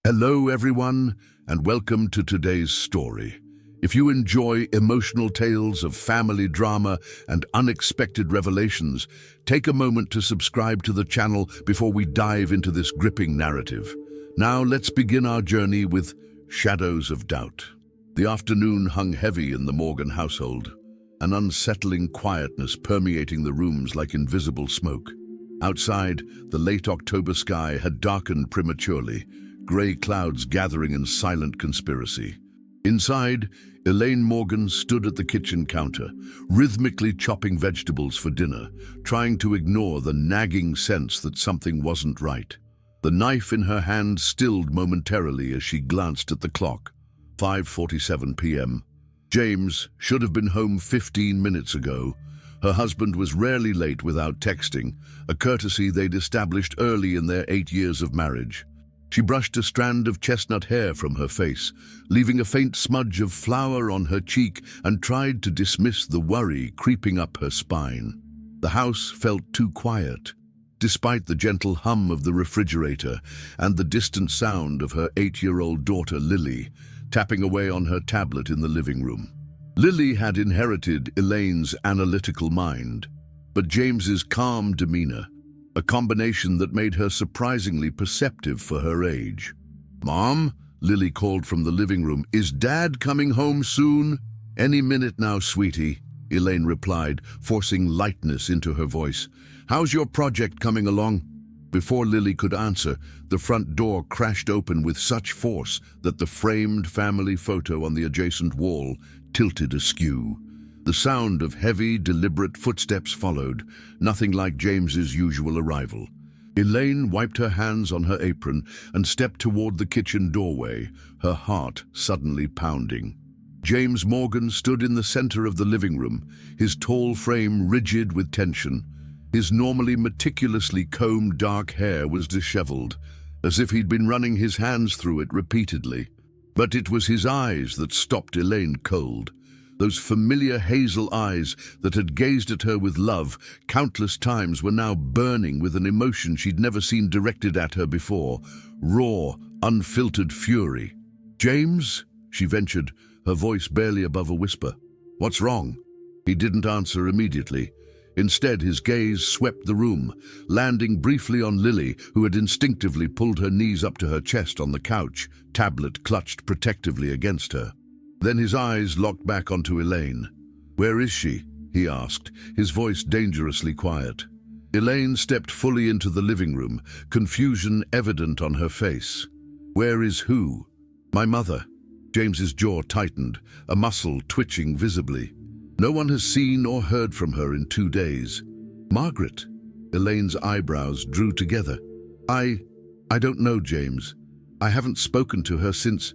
Hello, everyone, and welcome to today's story. If you enjoy emotional tales of family drama and unexpected revelations, take a moment to subscribe to the channel before we dive into this gripping narrative. Now, let's begin our journey with Shadows of Doubt. The afternoon hung heavy in the Morgan household, an unsettling quietness permeating the rooms like invisible smoke. Outside, the late October sky had darkened prematurely, grey clouds gathering in silent conspiracy. Inside, Elaine Morgan stood at the kitchen counter, rhythmically chopping vegetables for dinner, trying to ignore the nagging sense that something wasn't right. The knife in her hand stilled momentarily as she glanced at the clock. 5:47 p.m. James should have been home 15 minutes ago. Her husband was rarely late without texting, a courtesy they'd established early in their 8 years of marriage. She brushed a strand of chestnut hair from her face, leaving a faint smudge of flour on her cheek, and tried to dismiss the worry creeping up her spine. The house felt too quiet, despite the gentle hum of the refrigerator and the distant sound of her 8-year-old daughter Lily tapping away on her tablet in the living room. Lily had inherited Elaine's analytical mind, but James's calm demeanor, a combination that made her surprisingly perceptive for her age. "Mom," Lily called from the living room, "is Dad coming home soon?" "Any minute now, sweetie," Elaine replied, forcing lightness into her voice. "How's your project coming along?" Before Lily could answer, the front door crashed open with such force that the framed family photo on the adjacent wall tilted askew. The sound of heavy, deliberate footsteps followed, nothing like James's usual arrival. Elaine wiped her hands on her apron and stepped toward the kitchen doorway, her heart suddenly pounding. James Morgan stood in the center of the living room, his tall frame rigid with tension. His normally meticulously combed dark hair was disheveled, as if he'd been running his hands through it repeatedly. But it was his eyes that stopped Elaine cold. Those familiar hazel eyes that had gazed at her with love countless times were now burning with an emotion she'd never seen directed at her before, raw, unfiltered fury. "James?" she ventured, her voice barely above a whisper. "What's wrong?" He didn't answer immediately. Instead, his gaze swept the room, landing briefly on Lily, who had instinctively pulled her knees up to her chest on the couch, tablet clutched protectively against her. Then his eyes locked back onto Elaine. "Where is she?" he asked, his voice dangerously quiet. Elaine stepped fully into the living room, confusion evident on her face. "Where is who?" "My mother." James's jaw tightened, a muscle twitching visibly. "No one has seen or heard from her in 2 days." "Margaret?" Elaine's eyebrows drew together. I don't know, James. I haven't spoken to her since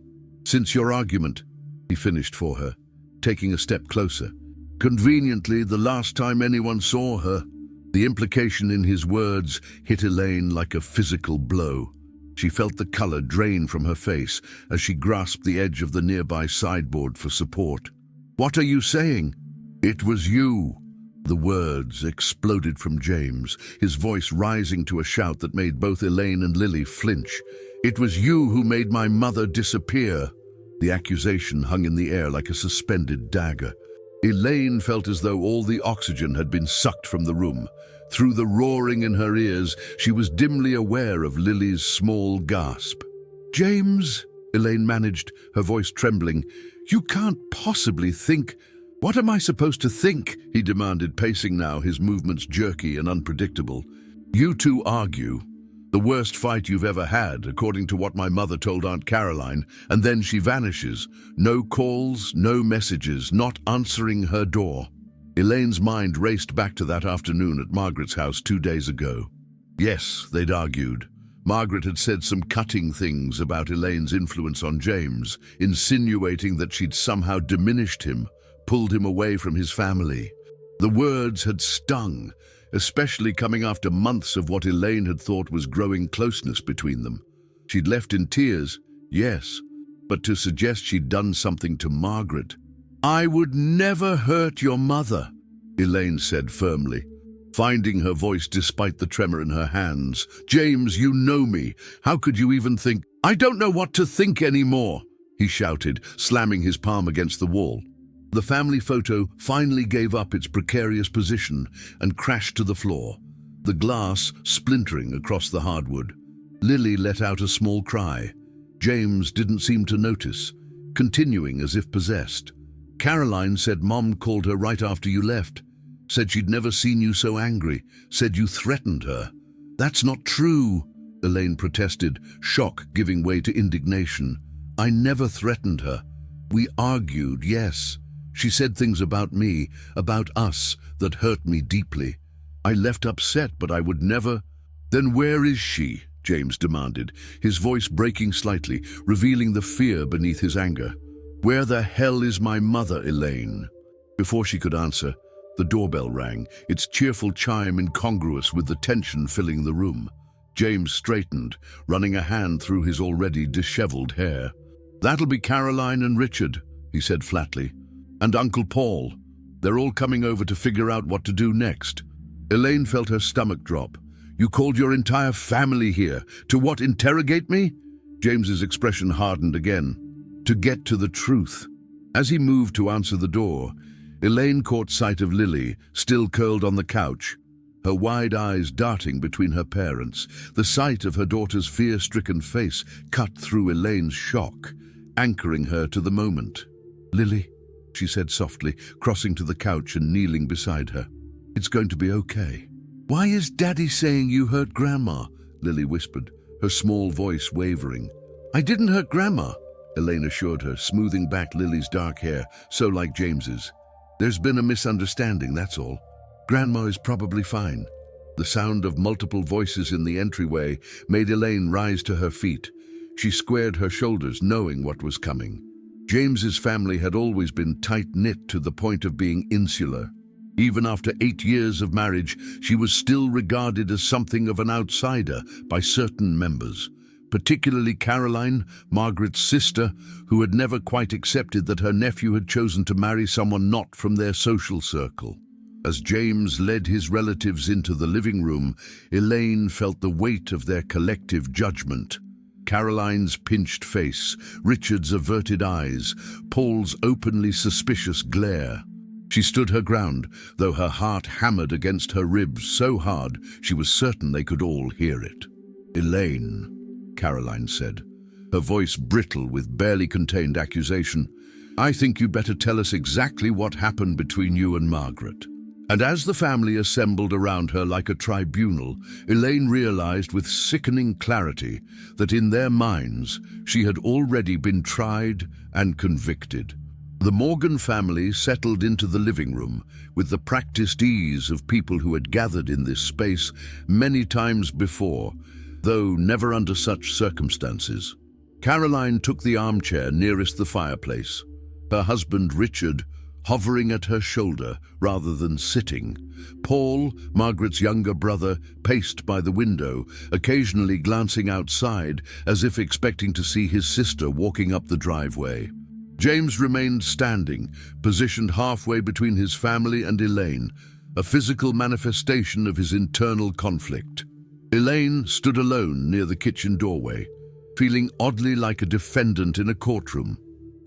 your argument," he finished for her, taking a step closer. "Conveniently, the last time anyone saw her." The implication in his words hit Elaine like a physical blow. She felt the color drain from her face as she grasped the edge of the nearby sideboard for support. "What are you saying?" "It was you." The words exploded from James, his voice rising to a shout that made both Elaine and Lily flinch. "It was you who made my mother disappear." The accusation hung in the air like a suspended dagger. Elaine felt as though all the oxygen had been sucked from the room. Through the roaring in her ears, she was dimly aware of Lily's small gasp. "James," Elaine managed, her voice trembling, "you can't possibly think—" "What am I supposed to think?" he demanded, pacing now, his movements jerky and unpredictable. "You two argue. The worst fight you've ever had, according to what my mother told Aunt Caroline, and then she vanishes. No calls, no messages, not answering her door." Elaine's mind raced back to that afternoon at Margaret's house 2 days ago. Yes, they'd argued. Margaret had said some cutting things about Elaine's influence on James, insinuating that she'd somehow diminished him, pulled him away from his family. The words had stung, especially coming after months of what Elaine had thought was growing closeness between them. She'd left in tears, yes, but to suggest she'd done something to Margaret. "I would never hurt your mother," Elaine said firmly. finding her voice despite the tremor in her hands. "James, you know me. How could you even think—" "I don't know what to think anymore," he shouted, slamming his palm against the wall. The family photo finally gave up its precarious position and crashed to the floor, the glass splintering across the hardwood. Lily let out a small cry. James didn't seem to notice, continuing as if possessed. "Caroline said Mom called her right after you left. Said she'd never seen you so angry. Said you threatened her." "That's not true," Elaine protested, shock giving way to indignation. "I never threatened her. We argued, yes. She said things about me, about us, that hurt me deeply. I left upset, but I would never—" "Then where is she?" James demanded, his voice breaking slightly, revealing the fear beneath his anger. "Where the hell is my mother, Elaine?" Before she could answer, the doorbell rang, its cheerful chime incongruous with the tension filling the room. James straightened, running a hand through his already disheveled hair. "That'll be Caroline and Richard," he said flatly. "And Uncle Paul. They're all coming over to figure out what to do next." Elaine felt her stomach drop. "You called your entire family here. To what, interrogate me?" James's expression hardened again. "To get to the truth." As he moved to answer the door, Elaine caught sight of Lily, still curled on the couch, her wide eyes darting between her parents. The sight of her daughter's fear-stricken face cut through Elaine's shock, anchoring her to the moment. "Lily," she said softly, crossing to the couch and kneeling beside her. "It's going to be okay." "Why is Daddy saying you hurt Grandma?" Lily whispered, her small voice wavering. "I didn't hurt Grandma," Elaine assured her, smoothing back Lily's dark hair, so like James's. "There's been a misunderstanding, that's all. Grandma is probably fine." The sound of multiple voices in the entryway made Elaine rise to her feet. She squared her shoulders, knowing what was coming. James's family had always been tight-knit to the point of being insular. Even after 8 years of marriage, she was still regarded as something of an outsider by certain members, particularly Caroline, Margaret's sister, who had never quite accepted that her nephew had chosen to marry someone not from their social circle. As James led his relatives into the living room, Elaine felt the weight of their collective judgment. Caroline's pinched face, Richard's averted eyes, Paul's openly suspicious glare. She stood her ground, though her heart hammered against her ribs so hard she was certain they could all hear it. "Elaine," Caroline said, her voice brittle with barely contained accusation, "I think you better tell us exactly what happened between you and Margaret." And as the family assembled around her like a tribunal, Elaine realized with sickening clarity that in their minds she had already been tried and convicted. The Morgan family settled into the living room with the practiced ease of people who had gathered in this space many times before, though never under such circumstances. Caroline took the armchair nearest the fireplace, her husband Richard hovering at her shoulder rather than sitting. Paul, Margaret's younger brother, paced by the window, occasionally glancing outside as if expecting to see his sister walking up the driveway. James remained standing, positioned halfway between his family and Elaine, a physical manifestation of his internal conflict. Elaine stood alone near the kitchen doorway, feeling oddly like a defendant in a courtroom.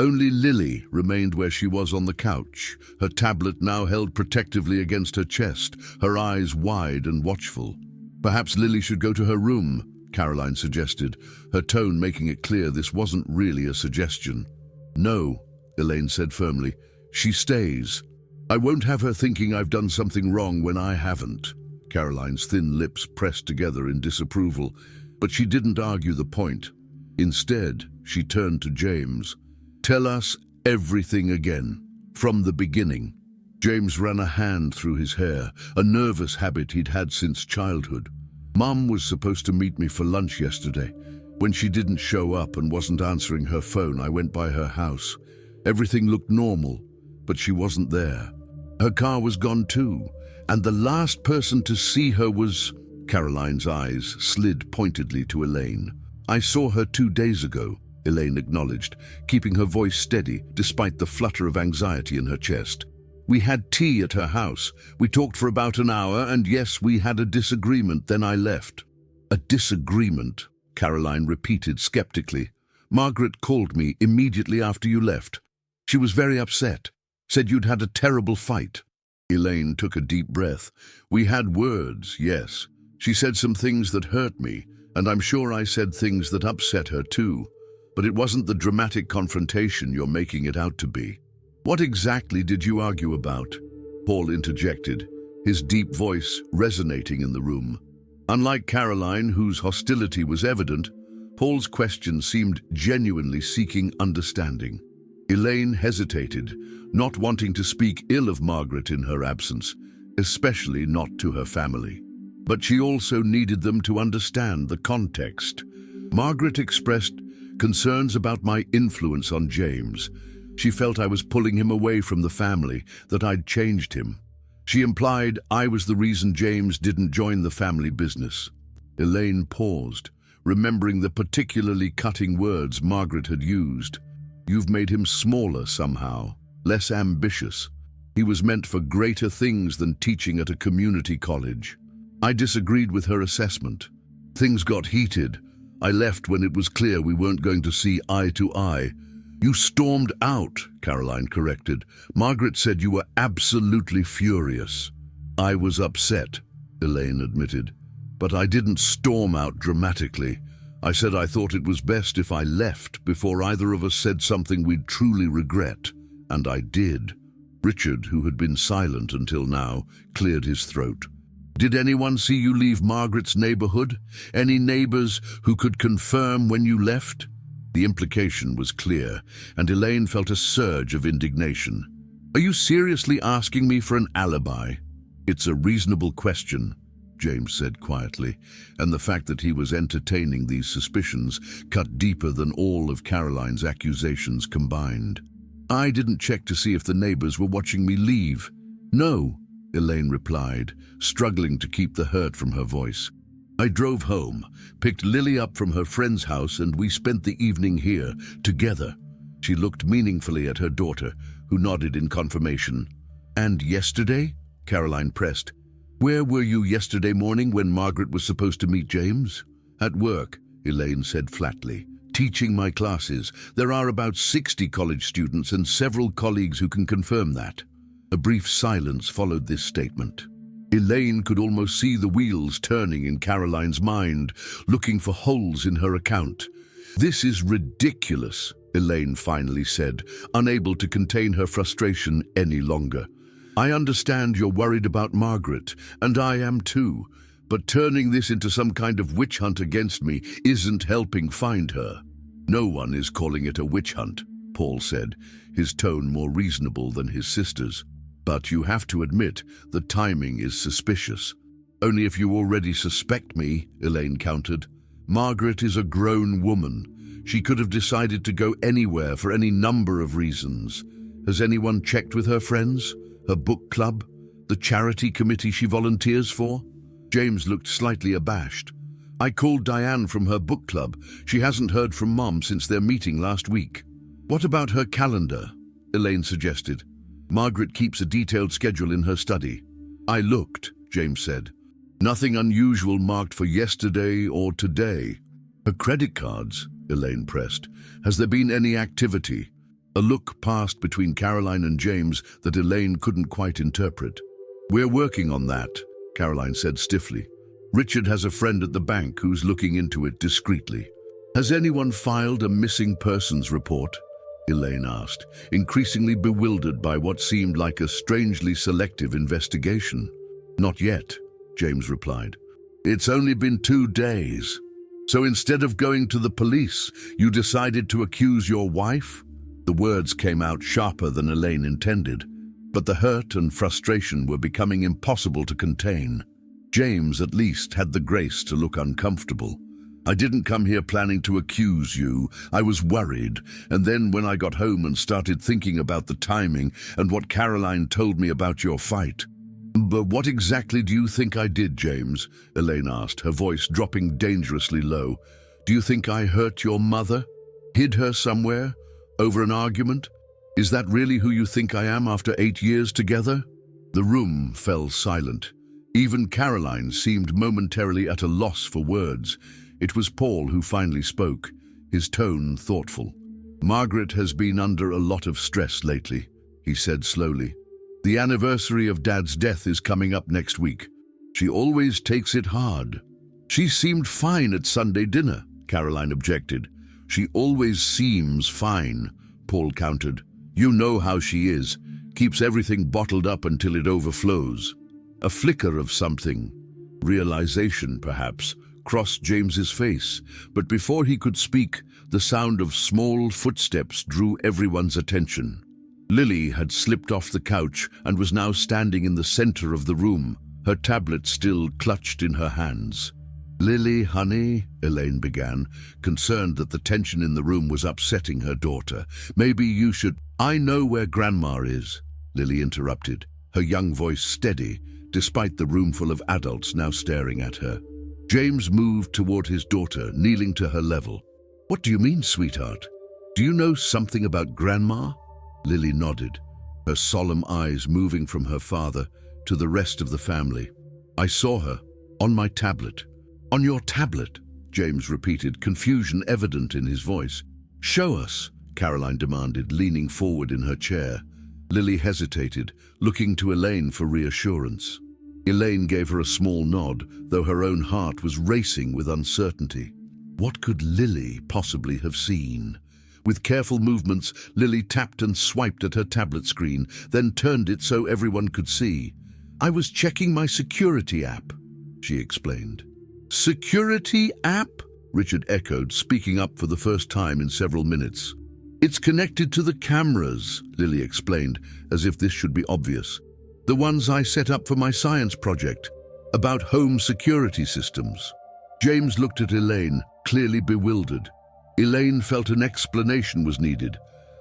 Only Lily remained where she was on the couch, her tablet now held protectively against her chest, her eyes wide and watchful. "Perhaps Lily should go to her room," Caroline suggested, her tone making it clear this wasn't really a suggestion. "No," Elaine said firmly, "she stays. I won't have her thinking I've done something wrong when I haven't." Caroline's thin lips pressed together in disapproval, but she didn't argue the point. Instead, she turned to James. "Tell us everything again, from the beginning." James ran a hand through his hair, a nervous habit he'd had since childhood. "Mom was supposed to meet me for lunch yesterday. When she didn't show up and wasn't answering her phone, I went by her house. Everything looked normal, but she wasn't there. Her car was gone too, and the last person to see her was—" Caroline's eyes slid pointedly to Elaine. "I saw her 2 days ago," Elaine acknowledged, keeping her voice steady despite the flutter of anxiety in her chest. We had tea at her house. We talked for about an hour, and yes, we had a disagreement, then I left." "A disagreement?" Caroline repeated skeptically. "Margaret called me immediately after you left. She was very upset, said you'd had a terrible fight." Elaine took a deep breath. "We had words, yes. She said some things that hurt me, and I'm sure I said things that upset her too. But it wasn't the dramatic confrontation you're making it out to be." "What exactly did you argue about?" Paul interjected, his deep voice resonating in the room. Unlike Caroline, whose hostility was evident, Paul's question seemed genuinely seeking understanding. Elaine hesitated, not wanting to speak ill of Margaret in her absence, especially not to her family. But she also needed them to understand the context. Margaret expressed concerns about my influence on James. She felt I was pulling him away from the family, that I'd changed him. She implied I was the reason James didn't join the family business. Elaine paused, remembering the particularly cutting words Margaret had used. "You've made him smaller somehow, less ambitious. He was meant for greater things than teaching at a community college." I disagreed with her assessment. "Things got heated. I left when it was clear we weren't going to see eye to eye." "You stormed out," Caroline corrected. "Margaret said you were absolutely furious." "I was upset," Elaine admitted. "But I didn't storm out dramatically. I said I thought it was best if I left before either of us said something we'd truly regret. And I did." Richard, who had been silent until now, cleared his throat. "Did anyone see you leave Margaret's neighborhood? Any neighbors who could confirm when you left?" The implication was clear, and Elaine felt a surge of indignation. "Are you seriously asking me for an alibi?" "It's a reasonable question," James said quietly, and the fact that he was entertaining these suspicions cut deeper than all of Caroline's accusations combined. "I didn't check to see if the neighbors were watching me leave." "No," Elaine replied, struggling to keep the hurt from her voice. "I drove home, picked Lily up from her friend's house, and we spent the evening here, together." She looked meaningfully at her daughter, who nodded in confirmation. "And yesterday?" Caroline pressed. "Where were you yesterday morning when Margaret was supposed to meet James?" "At work," Elaine said flatly. "Teaching my classes. There are about 60 college students and several colleagues who can confirm that." A brief silence followed this statement. Elaine could almost see the wheels turning in Caroline's mind, looking for holes in her account. "This is ridiculous," Elaine finally said, unable to contain her frustration any longer. "I understand you're worried about Margaret, and I am too, but turning this into some kind of witch hunt against me isn't helping find her." "No one is calling it a witch hunt," Paul said, his tone more reasonable than his sister's. "But you have to admit the timing is suspicious." "Only if you already suspect me," Elaine countered. "Margaret is a grown woman. She could have decided to go anywhere for any number of reasons. Has anyone checked with her friends? Her book club? The charity committee she volunteers for?" James looked slightly abashed. "I called Diane from her book club. She hasn't heard from Mom since their meeting last week." "What about her calendar?" Elaine suggested. "Margaret keeps a detailed schedule in her study." "I looked," James said. "Nothing unusual marked for yesterday or today." "Her credit cards?" Elaine pressed. "Has there been any activity?" A look passed between Caroline and James that Elaine couldn't quite interpret. "We're working on that," Caroline said stiffly. "Richard has a friend at the bank who's looking into it discreetly." "Has anyone filed a missing persons report?" Elaine asked, increasingly bewildered by what seemed like a strangely selective investigation. "Not yet," James replied. "It's only been 2 days. So instead of going to the police, you decided to accuse your wife?" The words came out sharper than Elaine intended, but the hurt and frustration were becoming impossible to contain. James, at least, had the grace to look uncomfortable. "I didn't come here planning to accuse you. I was worried, and then when I got home and started thinking about the timing and what Caroline told me about your fight." "But what exactly do you think I did, James?" Elaine asked, her voice dropping dangerously low. "Do you think I hurt your mother? Hid her somewhere? Over an argument?" Is that really who you think I am after 8 years together? The room fell silent. Even Caroline seemed momentarily at a loss for words. It was Paul who finally spoke, his tone thoughtful. Margaret has been under a lot of stress lately, he said slowly. The anniversary of Dad's death is coming up next week. She always takes it hard. She seemed fine at Sunday dinner, Caroline objected. She always seems fine, Paul countered. You know how she is, keeps everything bottled up until it overflows. A flicker of something, realization perhaps, crossed James's face, but before he could speak, the sound of small footsteps drew everyone's attention. Lily had slipped off the couch and was now standing in the center of the room, her tablet still clutched in her hands. Lily, honey, Elaine began, concerned that the tension in the room was upsetting her daughter. Maybe you should— I know where Grandma is, Lily interrupted, her young voice steady, despite the room full of adults now staring at her. James moved toward his daughter, kneeling to her level. What do you mean, sweetheart? Do you know something about Grandma? Lily nodded, her solemn eyes moving from her father to the rest of the family. I saw her, on my tablet. On your tablet, James repeated, confusion evident in his voice. Show us, Caroline demanded, leaning forward in her chair. Lily hesitated, looking to Elaine for reassurance. Elaine gave her a small nod, though her own heart was racing with uncertainty. What could Lily possibly have seen? With careful movements, Lily tapped and swiped at her tablet screen, then turned it so everyone could see. I was checking my security app, she explained. Security app? Richard echoed, speaking up for the first time in several minutes. It's connected to the cameras, Lily explained, as if this should be obvious. The ones I set up for my science project, about home security systems. James looked at Elaine, clearly bewildered. Elaine felt an explanation was needed.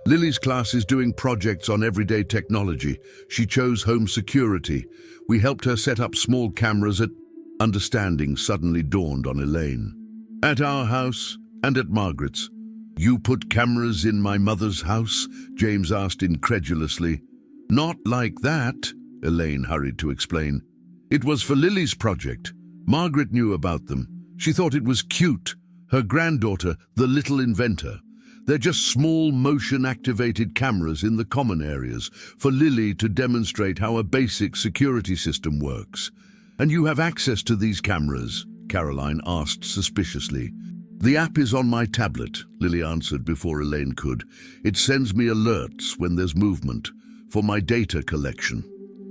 Lily's class is doing projects on everyday technology. She chose home security. We helped her set up small cameras at— Understanding suddenly dawned on Elaine. At our house and at Margaret's. You put cameras in my mother's house? James asked incredulously. Not like that, Elaine hurried to explain. It was for Lily's project. Margaret knew about them. She thought it was cute. Her granddaughter, the little inventor. They're just small motion-activated cameras in the common areas for Lily to demonstrate how a basic security system works. And you have access to these cameras? Caroline asked suspiciously. The app is on my tablet, Lily answered before Elaine could. It sends me alerts when there's movement, for my data collection.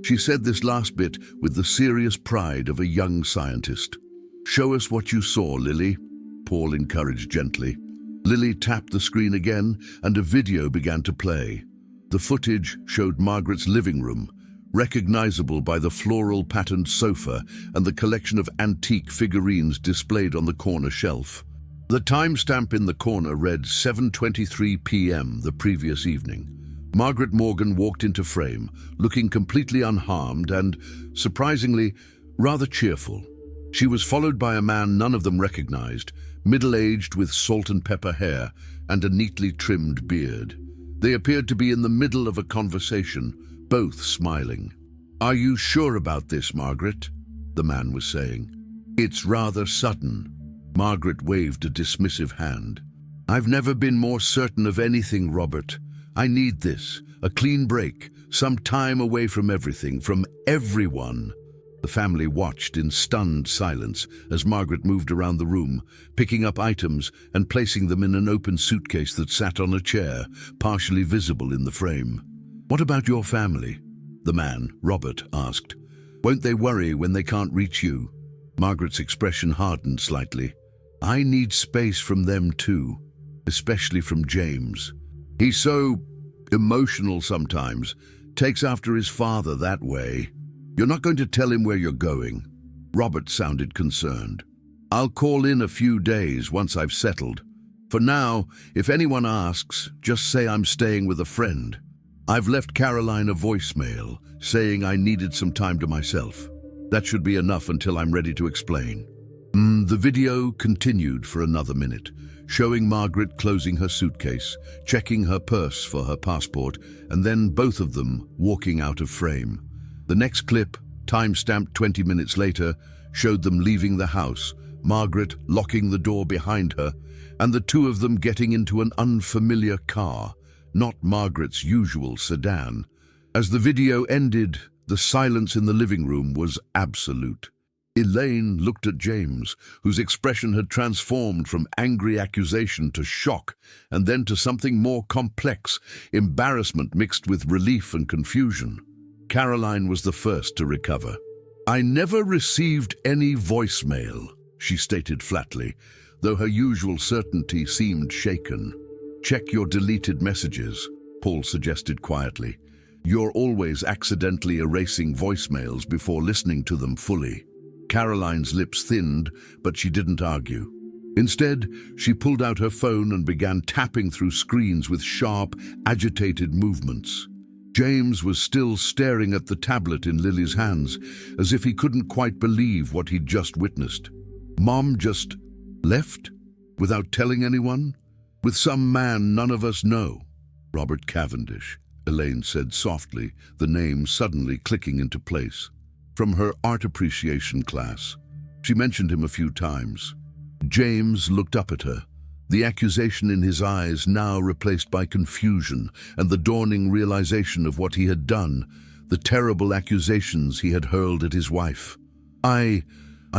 She said this last bit with the serious pride of a young scientist. Show us what you saw, Lily, Paul encouraged gently. Lily tapped the screen again, and a video began to play. The footage showed Margaret's living room, recognizable by the floral patterned sofa and the collection of antique figurines displayed on the corner shelf. The timestamp in the corner read 7:23 p.m. the previous evening. Margaret Morgan walked into frame, looking completely unharmed and, surprisingly, rather cheerful. She was followed by a man none of them recognized, middle-aged with salt and pepper hair and a neatly trimmed beard. They appeared to be in the middle of a conversation, both smiling. Are you sure about this, Margaret? The man was saying. It's rather sudden. Margaret waved a dismissive hand. I've never been more certain of anything, Robert. I need this, a clean break, some time away from everything, from everyone. The family watched in stunned silence as Margaret moved around the room, picking up items and placing them in an open suitcase that sat on a chair, partially visible in the frame. What about your family? The man, Robert, asked. Won't they worry when they can't reach you? Margaret's expression hardened slightly. I need space from them too, especially from James. He's so emotional sometimes, takes after his father that way. You're not going to tell him where you're going? Robert sounded concerned. I'll call in a few days once I've settled. For now, if anyone asks, just say I'm staying with a friend. I've left Caroline a voicemail saying I needed some time to myself. That should be enough until I'm ready to explain. The video continued for another minute, showing Margaret closing her suitcase, checking her purse for her passport, and then both of them walking out of frame. The next clip, time-stamped 20 minutes later, showed them leaving the house, Margaret locking the door behind her, and the two of them getting into an unfamiliar car, not Margaret's usual sedan. As the video ended, the silence in the living room was absolute. Elaine looked at James, whose expression had transformed from angry accusation to shock, and then to something more complex, embarrassment mixed with relief and confusion. Caroline was the first to recover. "I never received any voicemail," she stated flatly, though her usual certainty seemed shaken. "Check your deleted messages," Paul suggested quietly. "You're always accidentally erasing voicemails before listening to them fully." Caroline's lips thinned, but she didn't argue. Instead, she pulled out her phone and began tapping through screens with sharp, agitated movements. James was still staring at the tablet in Lily's hands, as if he couldn't quite believe what he'd just witnessed. "Mom just left? Without telling anyone? With some man none of us know?" "Robert Cavendish," Elaine said softly, the name suddenly clicking into place. From her art appreciation class. She mentioned him a few times. James looked up at her, the accusation in his eyes now replaced by confusion and the dawning realization of what he had done, the terrible accusations he had hurled at his wife. I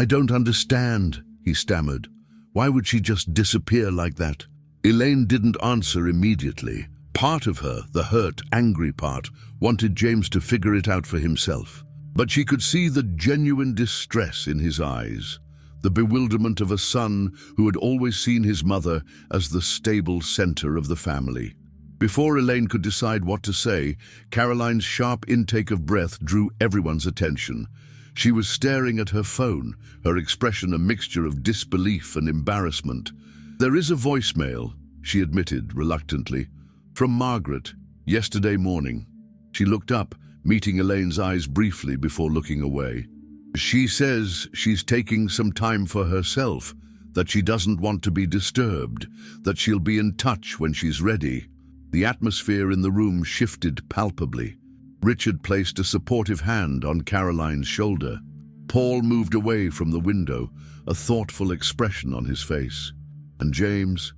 don't understand," he stammered. "Why would she just disappear like that?" Elaine didn't answer immediately. Part of her, the hurt, angry part, wanted James to figure it out for himself. But she could see the genuine distress in his eyes, the bewilderment of a son who had always seen his mother as the stable center of the family. Before Elaine could decide what to say, Caroline's sharp intake of breath drew everyone's attention. She was staring at her phone, her expression a mixture of disbelief and embarrassment. "There is a voicemail," she admitted reluctantly, "from Margaret, yesterday morning." She looked up, meeting Elaine's eyes briefly before looking away. "She says she's taking some time for herself, that she doesn't want to be disturbed, that she'll be in touch when she's ready." The atmosphere in the room shifted palpably. Richard placed a supportive hand on Caroline's shoulder. Paul moved away from the window, a thoughtful expression on his face. And James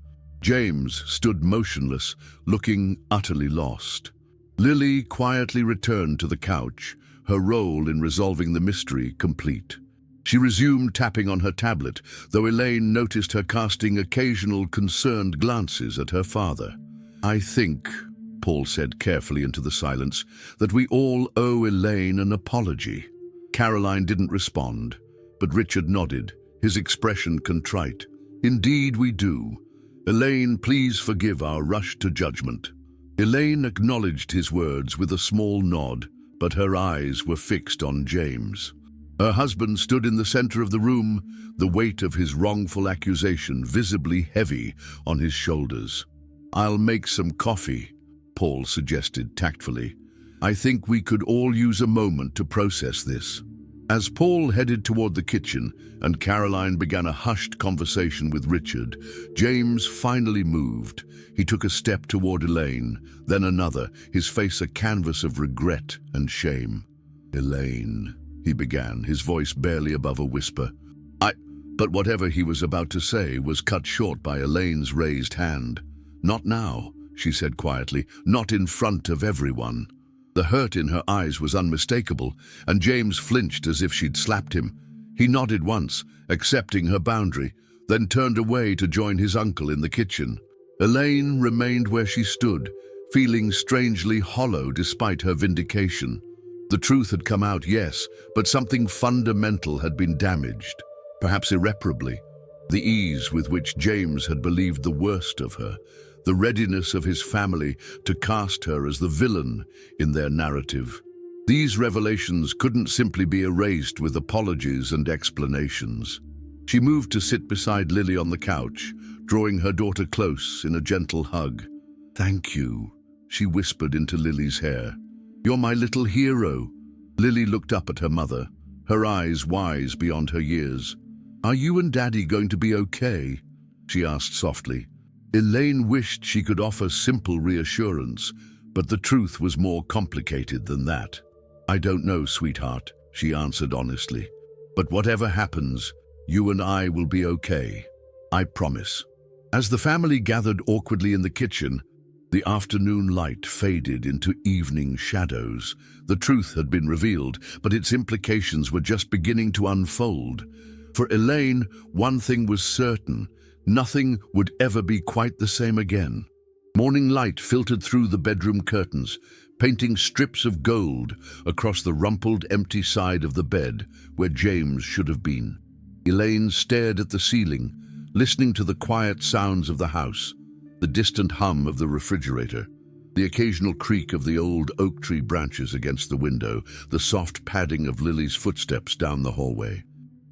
stood motionless, looking utterly lost. Lily quietly returned to the couch, her role in resolving the mystery complete. She resumed tapping on her tablet, though Elaine noticed her casting occasional concerned glances at her father. "I think," Paul said carefully into the silence, "that we all owe Elaine an apology." Caroline didn't respond, but Richard nodded, his expression contrite. "Indeed we do. Elaine, please forgive our rush to judgment." Elaine acknowledged his words with a small nod, but her eyes were fixed on James. Her husband stood in the center of the room, the weight of his wrongful accusation visibly heavy on his shoulders. "I'll make some coffee," Paul suggested tactfully. "I think we could all use a moment to process this." As Paul headed toward the kitchen and Caroline began a hushed conversation with Richard, James finally moved. He took a step toward Elaine, then another, his face a canvas of regret and shame. "Elaine," he began, his voice barely above a whisper. But whatever he was about to say was cut short by Elaine's raised hand. "Not now," she said quietly, "not in front of everyone." The hurt in her eyes was unmistakable, and James flinched as if she'd slapped him. He nodded once, accepting her boundary, then turned away to join his uncle in the kitchen. Elaine remained where she stood, feeling strangely hollow despite her vindication. The truth had come out, yes, but something fundamental had been damaged, perhaps irreparably. The ease with which James had believed the worst of her, the readiness of his family to cast her as the villain in their narrative. These revelations couldn't simply be erased with apologies and explanations. She moved to sit beside Lily on the couch, drawing her daughter close in a gentle hug. "Thank you," she whispered into Lily's hair. "You're my little hero." Lily looked up at her mother, her eyes wise beyond her years. "Are you and Daddy going to be okay?" she asked softly. Elaine wished she could offer simple reassurance, but the truth was more complicated than that. I don't know, sweetheart, she answered honestly. But whatever happens, you and I will be okay. I promise. As the family gathered awkwardly in the kitchen, the afternoon light faded into evening shadows. The truth had been revealed, but its implications were just beginning to unfold. For Elaine, one thing was certain: nothing would ever be quite the same again. Morning light filtered through the bedroom curtains, painting strips of gold across the rumpled, empty side of the bed where James should have been. Elaine stared at the ceiling, listening to the quiet sounds of the house, the distant hum of the refrigerator, the occasional creak of the old oak tree branches against the window, the soft padding of Lily's footsteps down the hallway.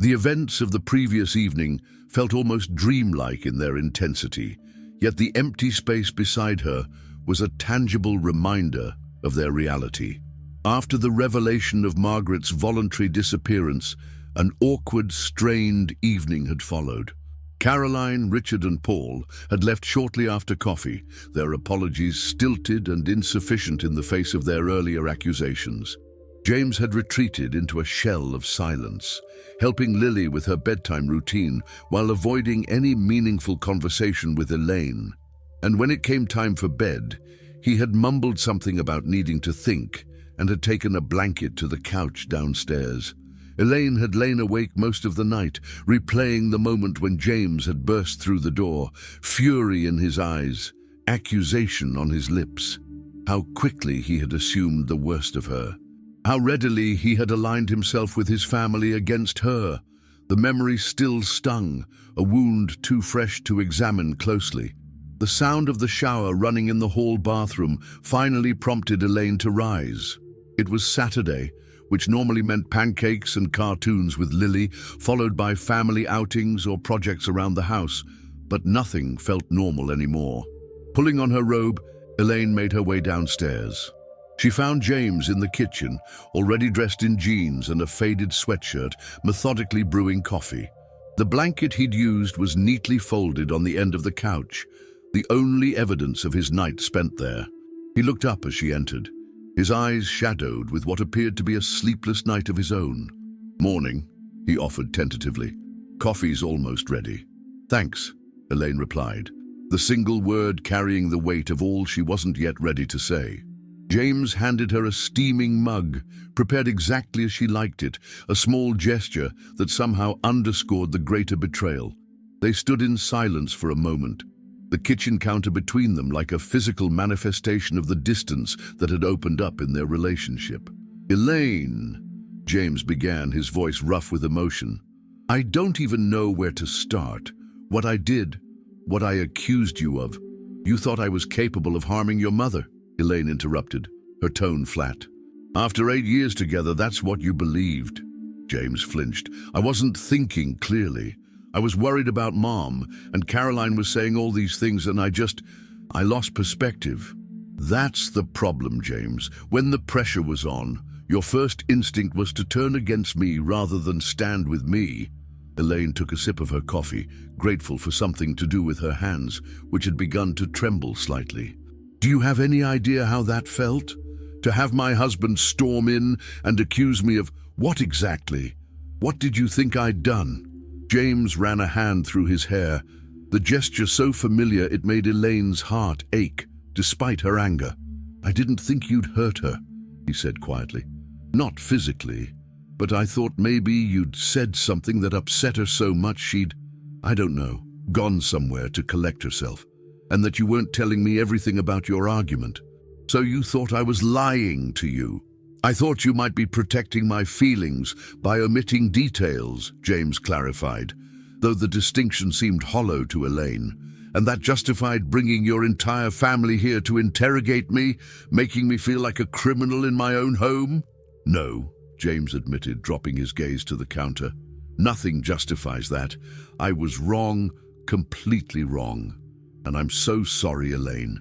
The events of the previous evening felt almost dreamlike in their intensity, yet the empty space beside her was a tangible reminder of their reality. After the revelation of Margaret's voluntary disappearance, an awkward, strained evening had followed. Caroline, Richard and Paul had left shortly after coffee, their apologies stilted and insufficient in the face of their earlier accusations. James had retreated into a shell of silence, helping Lily with her bedtime routine while avoiding any meaningful conversation with Elaine. And when it came time for bed, he had mumbled something about needing to think and had taken a blanket to the couch downstairs. Elaine had lain awake most of the night, replaying the moment when James had burst through the door, fury in his eyes, accusation on his lips. How quickly he had assumed the worst of her. How readily he had aligned himself with his family against her. The memory still stung, a wound too fresh to examine closely. The sound of the shower running in the hall bathroom finally prompted Elaine to rise. It was Saturday, which normally meant pancakes and cartoons with Lily, followed by family outings or projects around the house, but nothing felt normal anymore. Pulling on her robe, Elaine made her way downstairs. She found James in the kitchen, already dressed in jeans and a faded sweatshirt, methodically brewing coffee. The blanket he'd used was neatly folded on the end of the couch, the only evidence of his night spent there. He looked up as she entered, his eyes shadowed with what appeared to be a sleepless night of his own. "Morning," he offered tentatively. "Coffee's almost ready." "Thanks," Elaine replied, the single word carrying the weight of all she wasn't yet ready to say. James handed her a steaming mug, prepared exactly as she liked it, a small gesture that somehow underscored the greater betrayal. They stood in silence for a moment, the kitchen counter between them like a physical manifestation of the distance that had opened up in their relationship. "Elaine," James began, his voice rough with emotion, "I don't even know where to start. What I did, what I accused you of. You thought I was capable of harming your mother," Elaine interrupted, her tone flat. "After 8 years together, that's what you believed." James flinched. "I wasn't thinking clearly. I was worried about Mom, and Caroline was saying all these things, and I lost perspective." "That's the problem, James. When the pressure was on, your first instinct was to turn against me rather than stand with me." Elaine took a sip of her coffee, grateful for something to do with her hands, which had begun to tremble slightly. "Do you have any idea how that felt? To have my husband storm in and accuse me of what exactly? What did you think I'd done?" James ran a hand through his hair, the gesture so familiar it made Elaine's heart ache, despite her anger. "I didn't think you'd hurt her," he said quietly. "Not physically, but I thought maybe you'd said something that upset her so much she'd, I don't know, gone somewhere to collect herself, and that you weren't telling me everything about your argument. So you thought I was lying to you. I thought you might be protecting my feelings by omitting details," James clarified, though the distinction seemed hollow to Elaine. "And that justified bringing your entire family here to interrogate me, making me feel like a criminal in my own home?" "No," James admitted, dropping his gaze to the counter. "Nothing justifies that. I was wrong, completely wrong. And I'm so sorry, Elaine."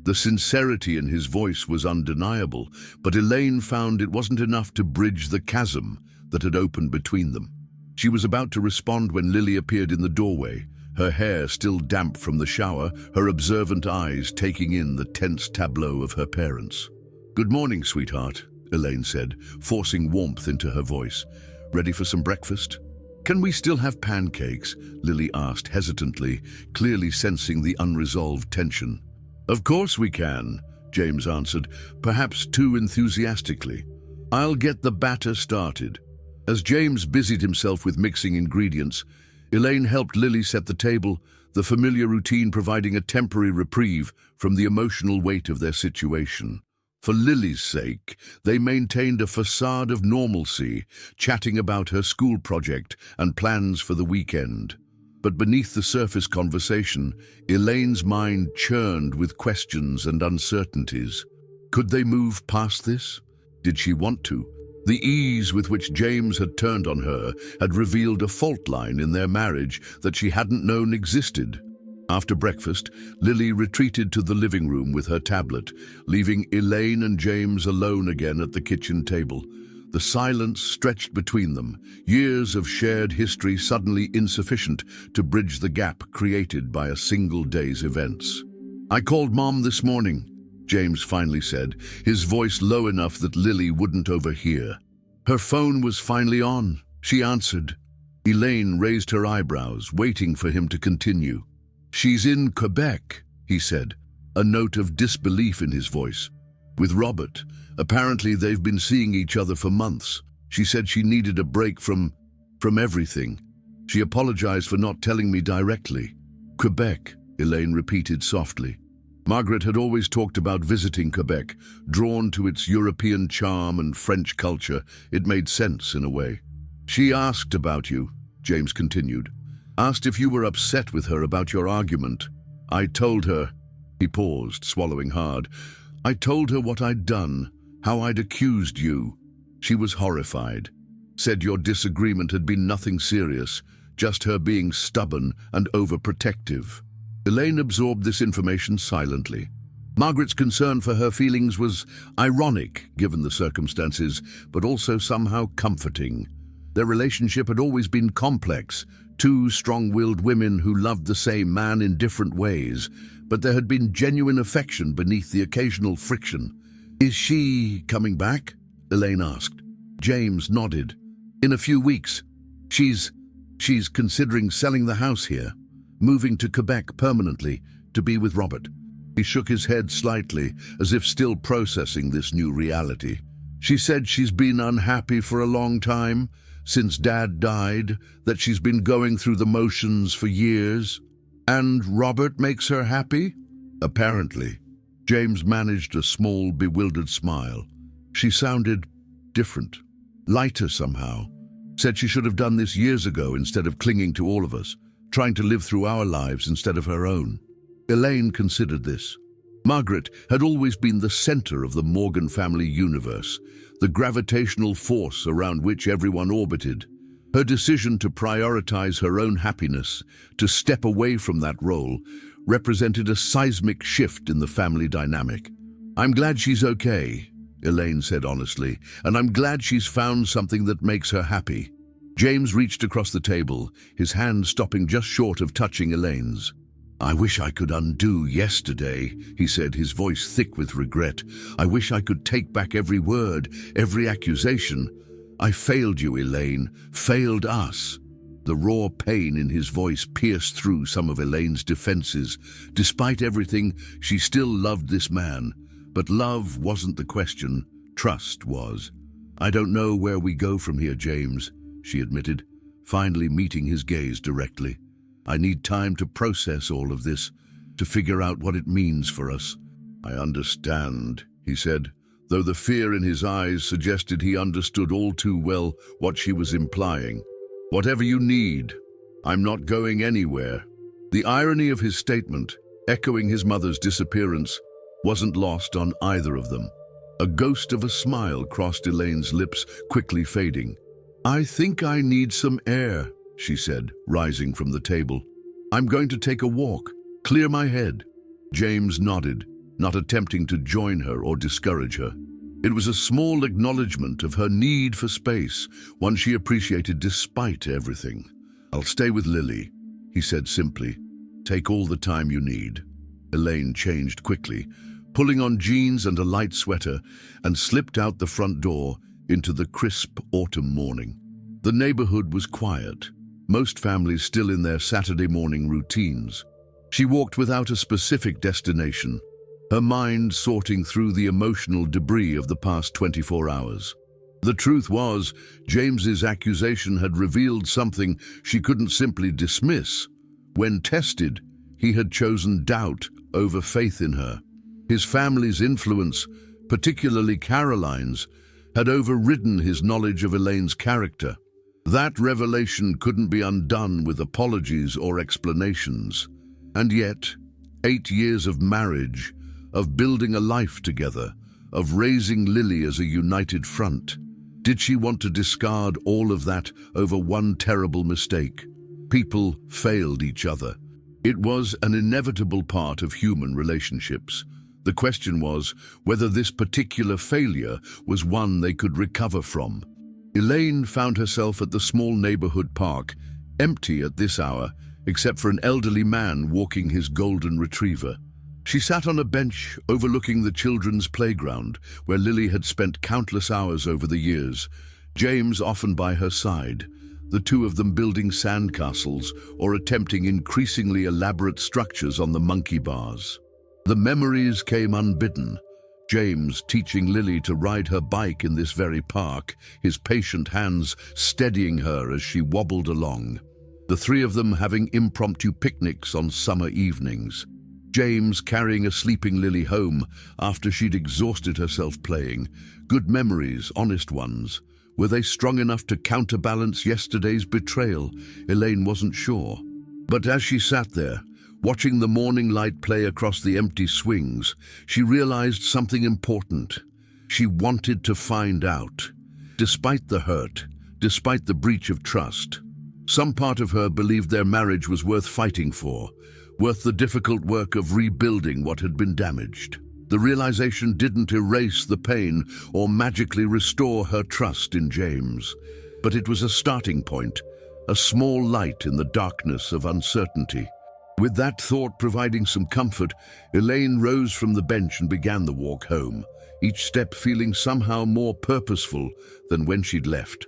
The sincerity in his voice was undeniable, but Elaine found it wasn't enough to bridge the chasm that had opened between them. She was about to respond when Lily appeared in the doorway, her hair still damp from the shower, her observant eyes taking in the tense tableau of her parents. "Good morning, sweetheart," Elaine said, forcing warmth into her voice. "Ready for some breakfast?" "Can we still have pancakes?" Lily asked hesitantly, clearly sensing the unresolved tension. "Of course we can," James answered, perhaps too enthusiastically. "I'll get the batter started." As James busied himself with mixing ingredients, Elaine helped Lily set the table, the familiar routine providing a temporary reprieve from the emotional weight of their situation. For Lily's sake, they maintained a facade of normalcy, chatting about her school project and plans for the weekend. But beneath the surface conversation, Elaine's mind churned with questions and uncertainties. Could they move past this? Did she want to? The ease with which James had turned on her had revealed a fault line in their marriage that she hadn't known existed. After breakfast, Lily retreated to the living room with her tablet, leaving Elaine and James alone again at the kitchen table. The silence stretched between them, years of shared history suddenly insufficient to bridge the gap created by a single day's events. "I called Mom this morning," James finally said, his voice low enough that Lily wouldn't overhear. "Her phone was finally on," she answered. Elaine raised her eyebrows, waiting for him to continue. "She's in Quebec," he said, a note of disbelief in his voice. "With Robert. Apparently they've been seeing each other for months. She said she needed a break from everything. She apologized for not telling me directly." "Quebec," Elaine repeated softly. Margaret had always talked about visiting Quebec, drawn to its European charm and French culture. It made sense in a way. "She asked about you," James continued. "Asked if you were upset with her about your argument. I told her," he paused, swallowing hard. "I told her what I'd done, how I'd accused you. She was horrified. Said your disagreement had been nothing serious, just her being stubborn and overprotective." Elaine absorbed this information silently. Margaret's concern for her feelings was ironic, given the circumstances, but also somehow comforting. Their relationship had always been complex, two strong-willed women who loved the same man in different ways, but there had been genuine affection beneath the occasional friction. "Is she coming back?" Elaine asked. James nodded. "In a few weeks. She's considering selling the house here, moving to Quebec permanently to be with Robert." He shook his head slightly, as if still processing this new reality. "She said she's been unhappy for a long time, since Dad died, that she's been going through the motions for years. And Robert makes her happy?" "Apparently." James managed a small, bewildered smile. She sounded different, lighter somehow. Said she should have done this years ago instead of clinging to all of us, trying to live through our lives instead of her own. Elaine considered this. Margaret had always been the center of the Morgan family universe, the gravitational force around which everyone orbited. Her decision to prioritize her own happiness, to step away from that role, represented a seismic shift in the family dynamic. "I'm glad she's okay," Elaine said honestly, "and I'm glad she's found something that makes her happy." James reached across the table, his hand stopping just short of touching Elaine's. "I wish I could undo yesterday," he said, his voice thick with regret. "I wish I could take back every word, every accusation. I failed you, Elaine, failed us." The raw pain in his voice pierced through some of Elaine's defenses. Despite everything, she still loved this man. But love wasn't the question, trust was. "I don't know where we go from here, James," she admitted, finally meeting his gaze directly. "I need time to process all of this, to figure out what it means for us." "I understand," he said, though the fear in his eyes suggested he understood all too well what she was implying. "Whatever you need, I'm not going anywhere." The irony of his statement, echoing his mother's disappearance, wasn't lost on either of them. A ghost of a smile crossed Elaine's lips, quickly fading. "I think I need some air," she said, rising from the table. "I'm going to take a walk, clear my head." James nodded, not attempting to join her or discourage her. It was a small acknowledgement of her need for space, one she appreciated despite everything. "I'll stay with Lily," he said simply. "Take all the time you need." Elaine changed quickly, pulling on jeans and a light sweater, and slipped out the front door into the crisp autumn morning. The neighborhood was quiet, most families still in their Saturday morning routines. She walked without a specific destination, her mind sorting through the emotional debris of the past 24 hours. The truth was, James's accusation had revealed something she couldn't simply dismiss. When tested, he had chosen doubt over faith in her. His family's influence, particularly Caroline's, had overridden his knowledge of Elaine's character. That revelation couldn't be undone with apologies or explanations. And yet, 8 years of marriage, of building a life together, of raising Lily as a united front. Did she want to discard all of that over one terrible mistake? People failed each other. It was an inevitable part of human relationships. The question was whether this particular failure was one they could recover from. Elaine found herself at the small neighborhood park, empty at this hour, except for an elderly man walking his golden retriever. She sat on a bench overlooking the children's playground, where Lily had spent countless hours over the years, James often by her side, the two of them building sandcastles or attempting increasingly elaborate structures on the monkey bars. The memories came unbidden. James teaching Lily to ride her bike in this very park, his patient hands steadying her as she wobbled along. The three of them having impromptu picnics on summer evenings. James carrying a sleeping Lily home after she'd exhausted herself playing. Good memories, honest ones. Were they strong enough to counterbalance yesterday's betrayal? Elaine wasn't sure. But as she sat there, watching the morning light play across the empty swings, she realized something important. She wanted to find out. Despite the hurt, despite the breach of trust, some part of her believed their marriage was worth fighting for, worth the difficult work of rebuilding what had been damaged. The realization didn't erase the pain or magically restore her trust in James, but it was a starting point, a small light in the darkness of uncertainty. With that thought providing some comfort, Elaine rose from the bench and began the walk home, each step feeling somehow more purposeful than when she'd left.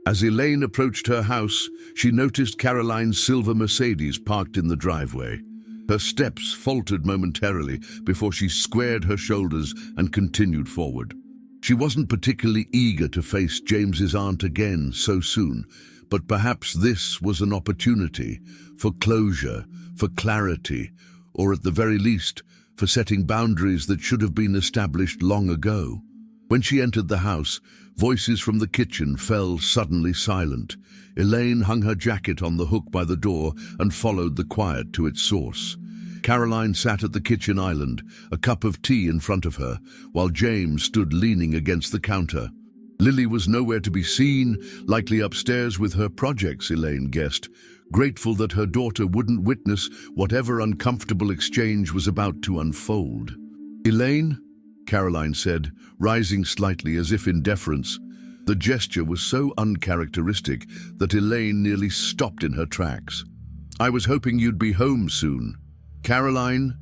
As Elaine approached her house, she noticed Caroline's silver Mercedes parked in the driveway. Her steps faltered momentarily before she squared her shoulders and continued forward. She wasn't particularly eager to face James's aunt again so soon, but perhaps this was an opportunity for closure, for clarity, or at the very least, for setting boundaries that should have been established long ago. When she entered the house, voices from the kitchen fell suddenly silent. Elaine hung her jacket on the hook by the door and followed the quiet to its source. Caroline sat at the kitchen island, a cup of tea in front of her, while James stood leaning against the counter. Lily was nowhere to be seen, likely upstairs with her projects, Elaine guessed, grateful that her daughter wouldn't witness whatever uncomfortable exchange was about to unfold. "Elaine?" Caroline said, rising slightly as if in deference. The gesture was so uncharacteristic that Elaine nearly stopped in her tracks. "I was hoping you'd be home soon." "Caroline?"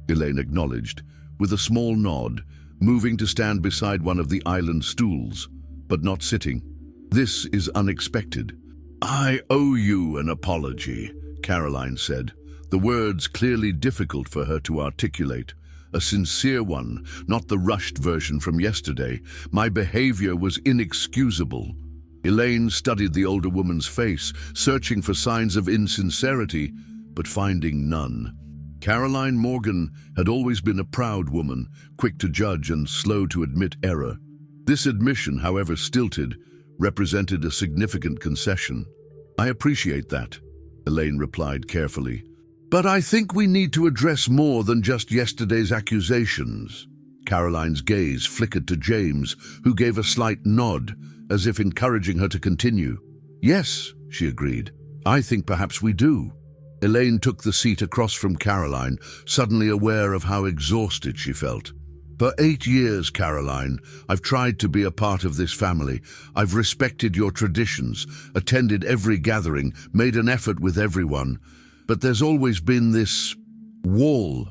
Elaine acknowledged, with a small nod, moving to stand beside one of the island stools, but not sitting. "This is unexpected." "I owe you an apology," Caroline said, the words clearly difficult for her to articulate. A sincere one, not the rushed version from yesterday. "My behavior was inexcusable." Elaine studied the older woman's face, searching for signs of insincerity, but finding none. Caroline Morgan had always been a proud woman, quick to judge and slow to admit error. This admission, however stilted, represented a significant concession. "I appreciate that," Elaine replied carefully. "But I think we need to address more than just yesterday's accusations." Caroline's gaze flickered to James, who gave a slight nod, as if encouraging her to continue. "Yes," she agreed. "I think perhaps we do." Elaine took the seat across from Caroline, suddenly aware of how exhausted she felt. For 8 years, Caroline, I've tried to be a part of this family. I've respected your traditions, attended every gathering, made an effort with everyone. But there's always been this wall,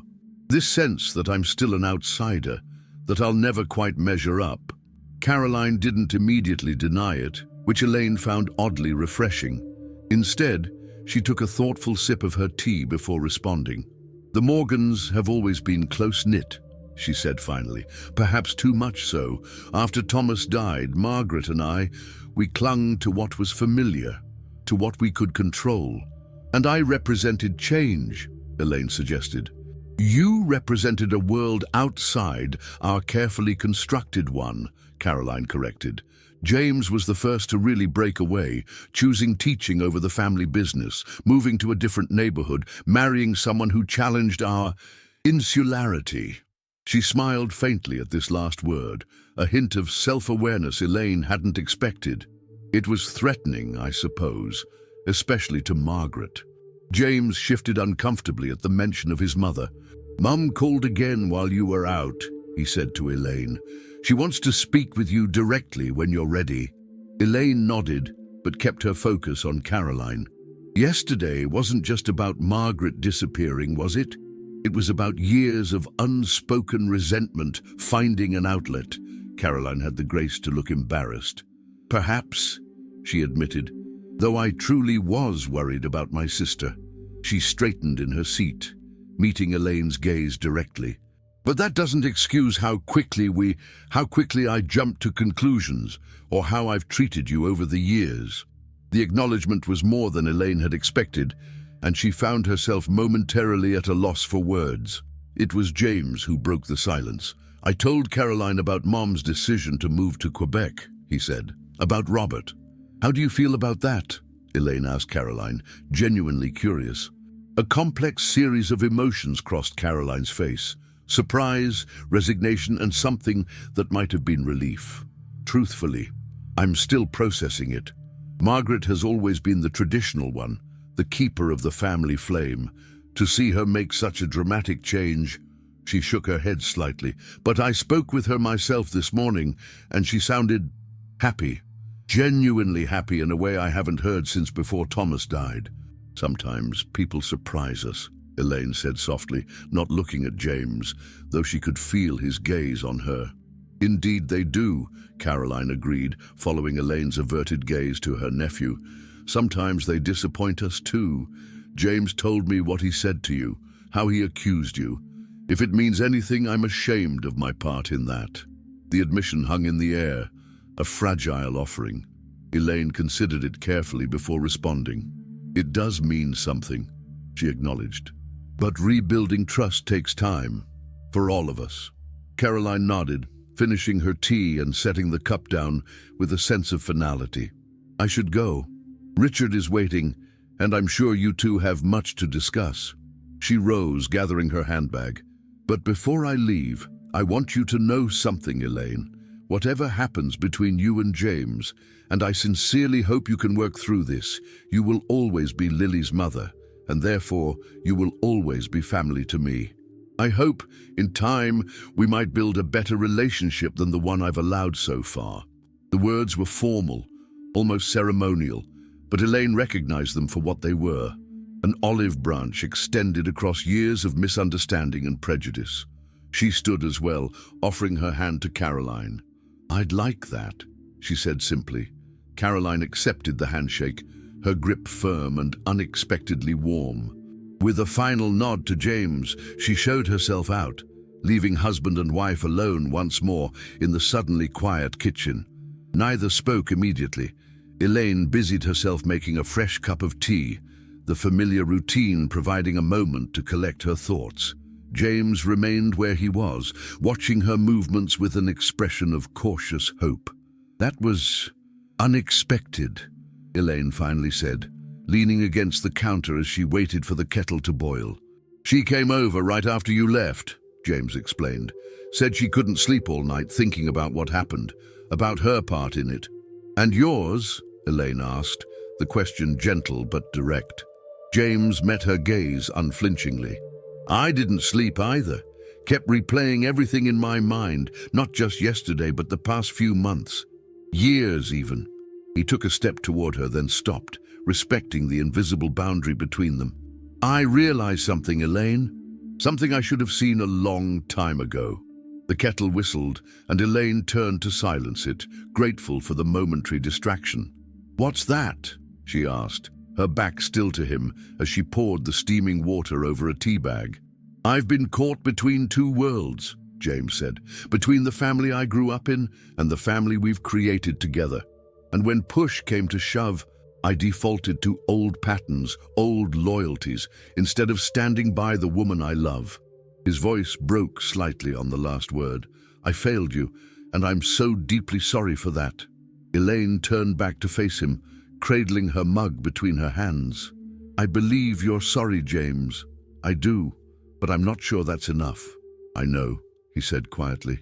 this sense that I'm still an outsider, that I'll never quite measure up. Caroline didn't immediately deny it, which Elaine found oddly refreshing. Instead, she took a thoughtful sip of her tea before responding. "The Morgans have always been close-knit," she said finally, "perhaps too much so. After Thomas died, Margaret and we clung to what was familiar, to what we could control. And I represented change," Elaine suggested. "You represented a world outside our carefully constructed one," Caroline corrected. "James was the first to really break away, choosing teaching over the family business, moving to a different neighborhood, marrying someone who challenged our insularity." She smiled faintly at this last word, a hint of self-awareness Elaine hadn't expected. It was threatening, I suppose, especially to Margaret. James shifted uncomfortably at the mention of his mother. "Mum called again while you were out," he said to Elaine. "She wants to speak with you directly when you're ready." Elaine nodded, but kept her focus on Caroline. "Yesterday wasn't just about Margaret disappearing, was it? It was about years of unspoken resentment finding an outlet." Caroline had the grace to look embarrassed. "Perhaps," she admitted, "though I truly was worried about my sister." She straightened in her seat, meeting Elaine's gaze directly. "But that doesn't excuse how quickly I jumped to conclusions, or how I've treated you over the years." The acknowledgement was more than Elaine had expected, and she found herself momentarily at a loss for words. It was James who broke the silence. "I told Caroline about Mom's decision to move to Quebec," he said. "About Robert. How do you feel about that?" Elaine asked Caroline, genuinely curious. A complex series of emotions crossed Caroline's face. Surprise, resignation, and something that might have been relief. "Truthfully, I'm still processing it. Margaret has always been the traditional one, the keeper of the family flame. To see her make such a dramatic change—" She shook her head slightly. "But I spoke with her myself this morning, and she sounded happy. Genuinely happy in a way I haven't heard since before Thomas died." "Sometimes people surprise us," Elaine said softly, not looking at James, though she could feel his gaze on her. "Indeed they do," Caroline agreed, following Elaine's averted gaze to her nephew. "Sometimes they disappoint us too. James told me what he said to you, how he accused you. If it means anything, I'm ashamed of my part in that." The admission hung in the air, a fragile offering. Elaine considered it carefully before responding. "It does mean something," she acknowledged. "But rebuilding trust takes time, for all of us." Caroline nodded, finishing her tea and setting the cup down with a sense of finality. "I should go. Richard is waiting, and I'm sure you two have much to discuss." She rose, gathering her handbag. "But before I leave, I want you to know something, Elaine. Whatever happens between you and James, and I sincerely hope you can work through this, you will always be Lily's mother, and therefore you will always be family to me. I hope, in time, we might build a better relationship than the one I've allowed so far." The words were formal, almost ceremonial, but Elaine recognized them for what they were: an olive branch extended across years of misunderstanding and prejudice. She stood as well, offering her hand to Caroline. "I'd like that," she said simply. Caroline accepted the handshake, her grip firm and unexpectedly warm. With a final nod to James, she showed herself out, leaving husband and wife alone once more in the suddenly quiet kitchen. Neither spoke immediately. Elaine busied herself making a fresh cup of tea, the familiar routine providing a moment to collect her thoughts. James remained where he was, watching her movements with an expression of cautious hope. "That was unexpected," Elaine finally said, leaning against the counter as she waited for the kettle to boil. "She came over right after you left," James explained. "Said she couldn't sleep all night thinking about what happened, about her part in it." "And yours?" Elaine asked, the question gentle but direct. James met her gaze unflinchingly. "I didn't sleep either. kept replaying everything in my mind, not just yesterday, but the past few months. Years, even. He took a step toward her, then stopped, respecting the invisible boundary between them. I realized something, Elaine. Something I should have seen a long time ago. The kettle whistled, and Elaine turned to silence it, grateful for the momentary distraction. "What's that?" she asked, her back still to him as she poured the steaming water over a tea bag. "I've been caught between two worlds," James said, "between the family I grew up in and the family we've created together. And when push came to shove, I defaulted to old patterns, old loyalties, instead of standing by the woman I love." His voice broke slightly on the last word. "I failed you, and I'm so deeply sorry for that." Elaine turned back to face him, cradling her mug between her hands. "I believe you're sorry, James. I do, but I'm not sure that's enough." "I know," he said quietly.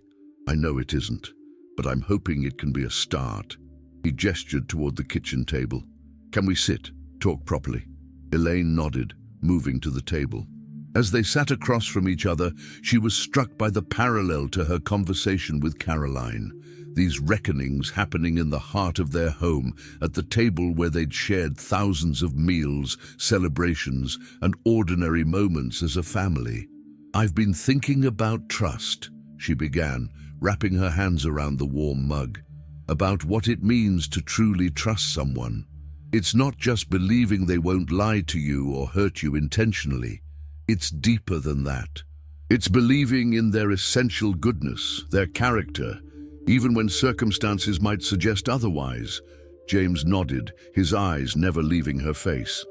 "I know it isn't, but I'm hoping it can be a start." He gestured toward the kitchen table. "Can we sit, talk properly?" Elaine nodded, moving to the table. As they sat across from each other, she was struck by the parallel to her conversation with Caroline. These reckonings happening in the heart of their home, at the table where they'd shared thousands of meals, celebrations, and ordinary moments as a family. "I've been thinking about trust," she began, wrapping her hands around the warm mug. "About what it means to truly trust someone. It's not just believing they won't lie to you or hurt you intentionally. It's deeper than that. It's believing in their essential goodness, their character, even when circumstances might suggest otherwise." James nodded, his eyes never leaving her face.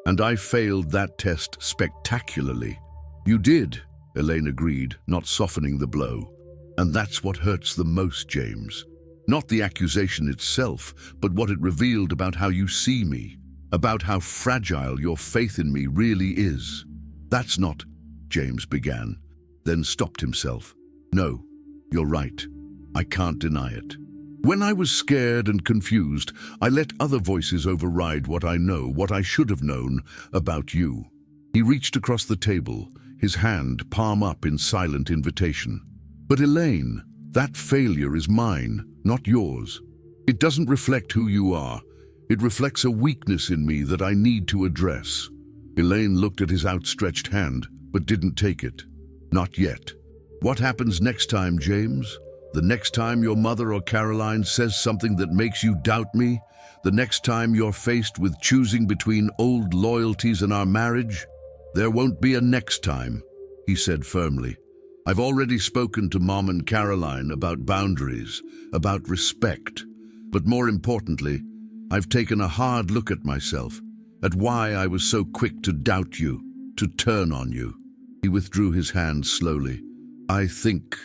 "And I failed that test spectacularly." "You did," Elaine agreed, not softening the blow. "And that's what hurts the most, James. Not the accusation itself, but what it revealed about how you see me, about how fragile your faith in me really is." "That's not," James began, then stopped himself. "No, you're right. I can't deny it. When I was scared and confused, I let other voices override what I know, what I should have known about you." He reached across the table, his hand palm up in silent invitation. "But Elaine, that failure is mine, not yours. It doesn't reflect who you are. It reflects a weakness in me that I need to address." Elaine looked at his outstretched hand, but didn't take it. "Not yet. What happens next time, James? The next time your mother or Caroline says something that makes you doubt me? The next time you're faced with choosing between old loyalties and our marriage? There won't be a next time," he said firmly. "I've already spoken to Mom and Caroline about boundaries, about respect. But more importantly, I've taken a hard look at myself, at why I was so quick to doubt you, to turn on you." He withdrew his hand slowly. I think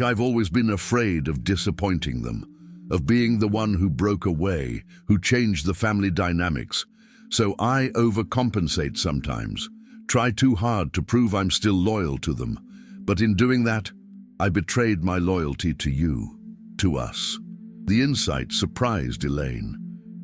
I've always been afraid of disappointing them, of being the one who broke away, who changed the family dynamics. So I overcompensate sometimes, try too hard to prove I'm still loyal to them. But in doing that, I betrayed my loyalty to you, to us." The insight surprised Elaine.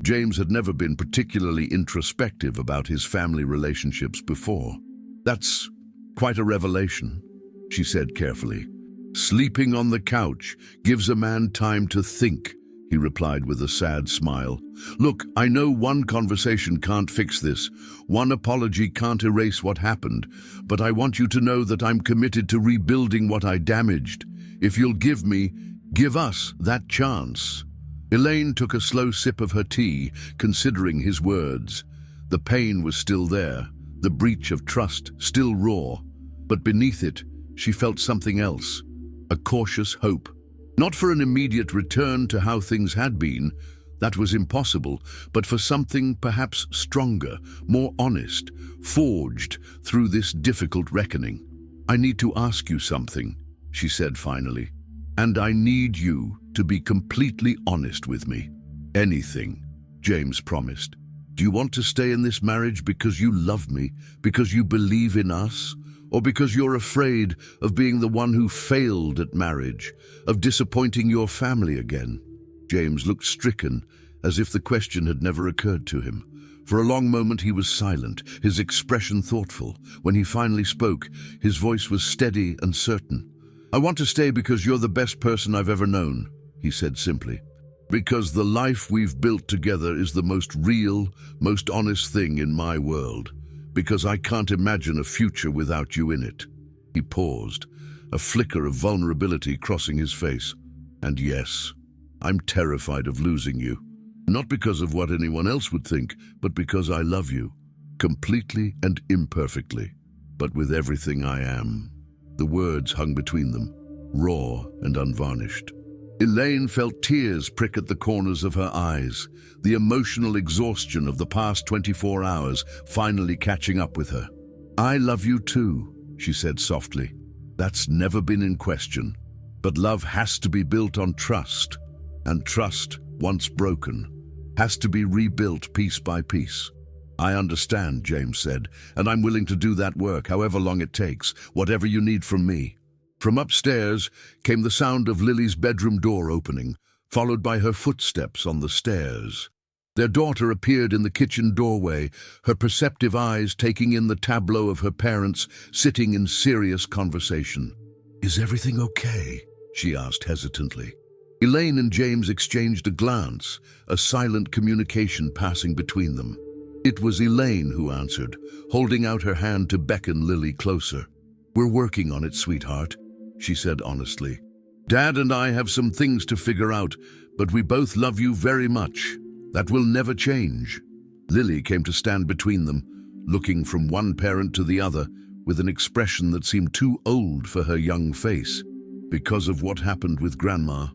James had never been particularly introspective about his family relationships before. "That's quite a revelation," she said carefully. "Sleeping on the couch gives a man time to think," he replied with a sad smile. "Look, I know one conversation can't fix this, one apology can't erase what happened, but I want you to know that I'm committed to rebuilding what I damaged. If you'll give us that chance." Elaine took a slow sip of her tea, considering his words. The pain was still there, the breach of trust still raw, but beneath it, she felt something else, a cautious hope. Not for an immediate return to how things had been, that was impossible, but for something perhaps stronger, more honest, forged through this difficult reckoning. "I need to ask you something," she said finally, "and I need you to be completely honest with me." "Anything," James promised. "Do you want to stay in this marriage because you love me, because you believe in us, or because you're afraid of being the one who failed at marriage, of disappointing your family again?" James looked stricken, as if the question had never occurred to him. For a long moment he was silent, his expression thoughtful. When he finally spoke, his voice was steady and certain. "I want to stay because you're the best person I've ever known," he said simply. "Because the life we've built together is the most real, most honest thing in my world. Because I can't imagine a future without you in it." He paused, a flicker of vulnerability crossing his face. "And yes, I'm terrified of losing you. Not because of what anyone else would think, but because I love you, completely and imperfectly, but with everything I am." The words hung between them, raw and unvarnished. Elaine felt tears prick at the corners of her eyes, the emotional exhaustion of the past 24 hours finally catching up with her. "I love you too," she said softly. "That's never been in question. But love has to be built on trust, and trust, once broken, has to be rebuilt piece by piece." "I understand," James said, "and I'm willing to do that work, however long it takes, whatever you need from me." From upstairs came the sound of Lily's bedroom door opening, followed by her footsteps on the stairs. Their daughter appeared in the kitchen doorway, her perceptive eyes taking in the tableau of her parents sitting in serious conversation. "Is everything okay?" she asked hesitantly. Elaine and James exchanged a glance, a silent communication passing between them. It was Elaine who answered, holding out her hand to beckon Lily closer. "We're working on it, sweetheart," she said honestly. "Dad and I have some things to figure out, but we both love you very much. That will never change." Lily came to stand between them, looking from one parent to the other with an expression that seemed too old for her young face. "Because of what happened with Grandma?"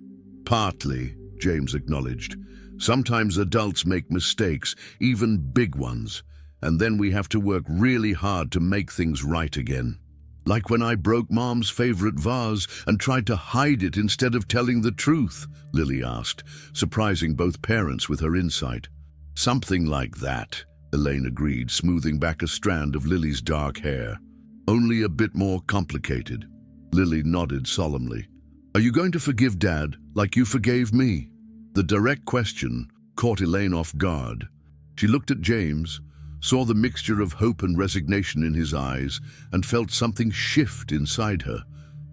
"Partly," James acknowledged. "Sometimes adults make mistakes, even big ones, and then we have to work really hard to make things right again. Like when I broke Mom's favorite vase and tried to hide it instead of telling the truth," Lily asked, surprising both parents with her insight. "Something like that," Elaine agreed, smoothing back a strand of Lily's dark hair. "Only a bit more complicated." Lily nodded solemnly. "Are you going to forgive Dad like you forgave me?" The direct question caught Elaine off guard. She looked at James, saw the mixture of hope and resignation in his eyes, and felt something shift inside her.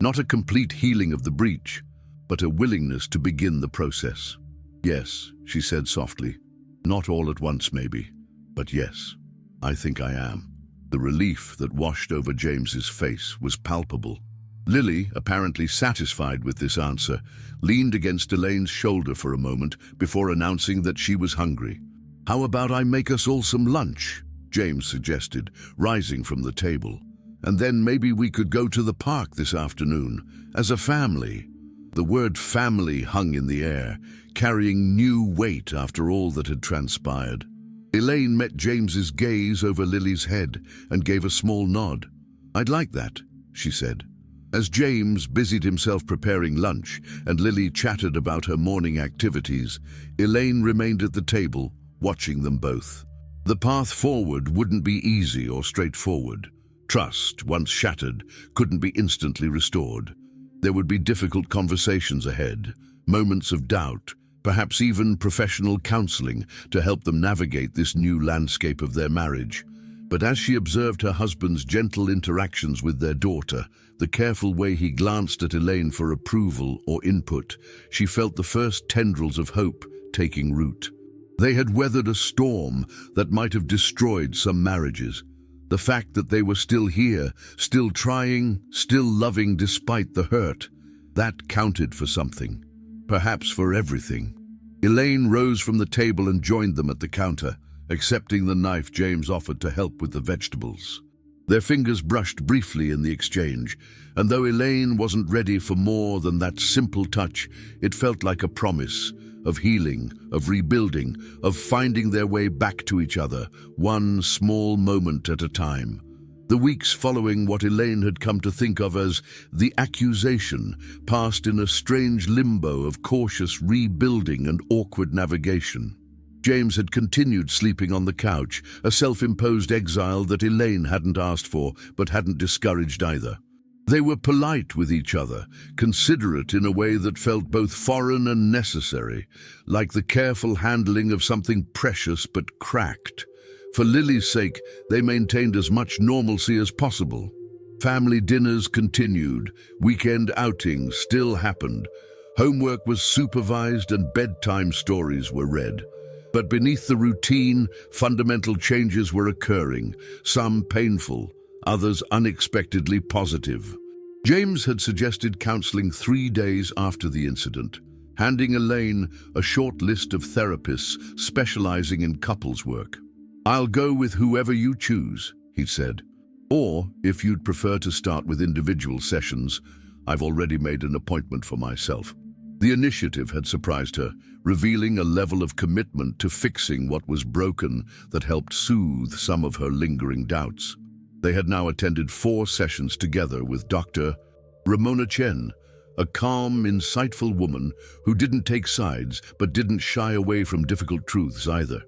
Not a complete healing of the breach, but a willingness to begin the process. "Yes," she said softly. "Not all at once, maybe, but yes, I think I am." The relief that washed over James's face was palpable. Lily, apparently satisfied with this answer, leaned against Elaine's shoulder for a moment before announcing that she was hungry. "How about I make us all some lunch?" James suggested, rising from the table. "And then maybe we could go to the park this afternoon, as a family." The word family hung in the air, carrying new weight after all that had transpired. Elaine met James's gaze over Lily's head and gave a small nod. "I'd like that," she said. As James busied himself preparing lunch and Lily chattered about her morning activities, Elaine remained at the table, watching them both. The path forward wouldn't be easy or straightforward. Trust, once shattered, couldn't be instantly restored. There would be difficult conversations ahead, moments of doubt, perhaps even professional counseling to help them navigate this new landscape of their marriage. But as she observed her husband's gentle interactions with their daughter, the careful way he glanced at Elaine for approval or input, she felt the first tendrils of hope taking root. They had weathered a storm that might have destroyed some marriages. The fact that they were still here, still trying, still loving despite the hurt, that counted for something. Perhaps for everything. Elaine rose from the table and joined them at the counter, accepting the knife James offered to help with the vegetables. Their fingers brushed briefly in the exchange, and though Elaine wasn't ready for more than that simple touch, it felt like a promise of healing, of rebuilding, of finding their way back to each other, one small moment at a time. The weeks following what Elaine had come to think of as the accusation passed in a strange limbo of cautious rebuilding and awkward navigation. James had continued sleeping on the couch, a self-imposed exile that Elaine hadn't asked for, but hadn't discouraged either. They were polite with each other, considerate in a way that felt both foreign and necessary, like the careful handling of something precious but cracked. For Lily's sake, they maintained as much normalcy as possible. Family dinners continued, weekend outings still happened, homework was supervised and bedtime stories were read. But beneath the routine, fundamental changes were occurring, some painful, others unexpectedly positive. James had suggested counseling 3 days after the incident, handing Elaine a short list of therapists specializing in couples work. "I'll go with whoever you choose," he said. "Or, if you'd prefer to start with individual sessions, I've already made an appointment for myself." The initiative had surprised her, revealing a level of commitment to fixing what was broken that helped soothe some of her lingering doubts. They had now attended 4 sessions together with Dr. Ramona Chen, a calm, insightful woman who didn't take sides but didn't shy away from difficult truths either.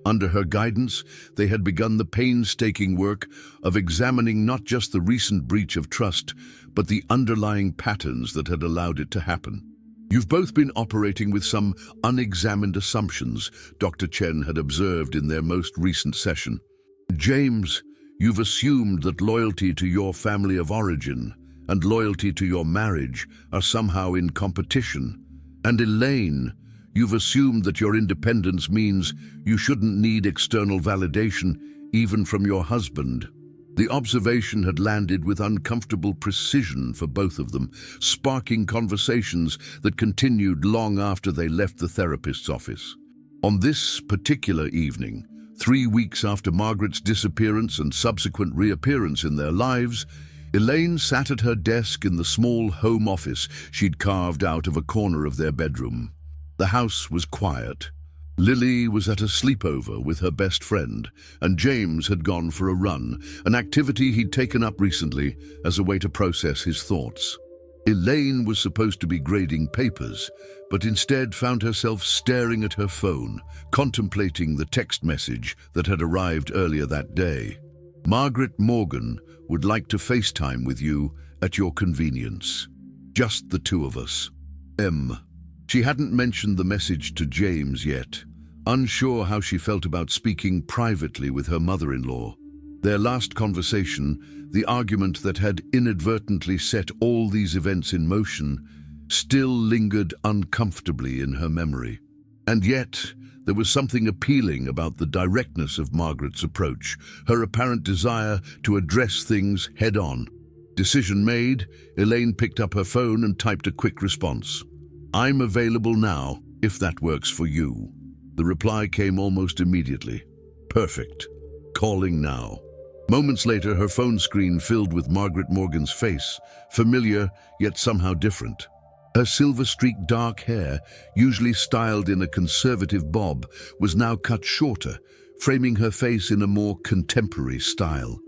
Under her guidance, they had begun the painstaking work of examining not just the recent breach of trust, but the underlying patterns that had allowed it to happen. "You've both been operating with some unexamined assumptions," Dr. Chen had observed in their most recent session. "James, you've assumed that loyalty to your family of origin and loyalty to your marriage are somehow in competition. And Elaine, you've assumed that your independence means you shouldn't need external validation, even from your husband." The observation had landed with uncomfortable precision for both of them, sparking conversations that continued long after they left the therapist's office. On this particular evening, 3 weeks after Margaret's disappearance and subsequent reappearance in their lives, Elaine sat at her desk in the small home office she'd carved out of a corner of their bedroom. The house was quiet. Lily was at a sleepover with her best friend, and James had gone for a run, an activity he'd taken up recently as a way to process his thoughts. Elaine was supposed to be grading papers, but instead found herself staring at her phone, contemplating the text message that had arrived earlier that day. "Margaret Morgan would like to FaceTime with you at your convenience. Just the 2 of us. M." She hadn't mentioned the message to James yet, unsure how she felt about speaking privately with her mother-in-law. Their last conversation, the argument that had inadvertently set all these events in motion, still lingered uncomfortably in her memory. And yet, there was something appealing about the directness of Margaret's approach, her apparent desire to address things head-on. Decision made, Elaine picked up her phone and typed a quick response. "I'm available now, if that works for you." The reply came almost immediately. "Perfect. Calling now." Moments later, her phone screen filled with Margaret Morgan's face, familiar yet somehow different. Her silver-streaked dark hair, usually styled in a conservative bob, was now cut shorter, framing her face in a more contemporary style.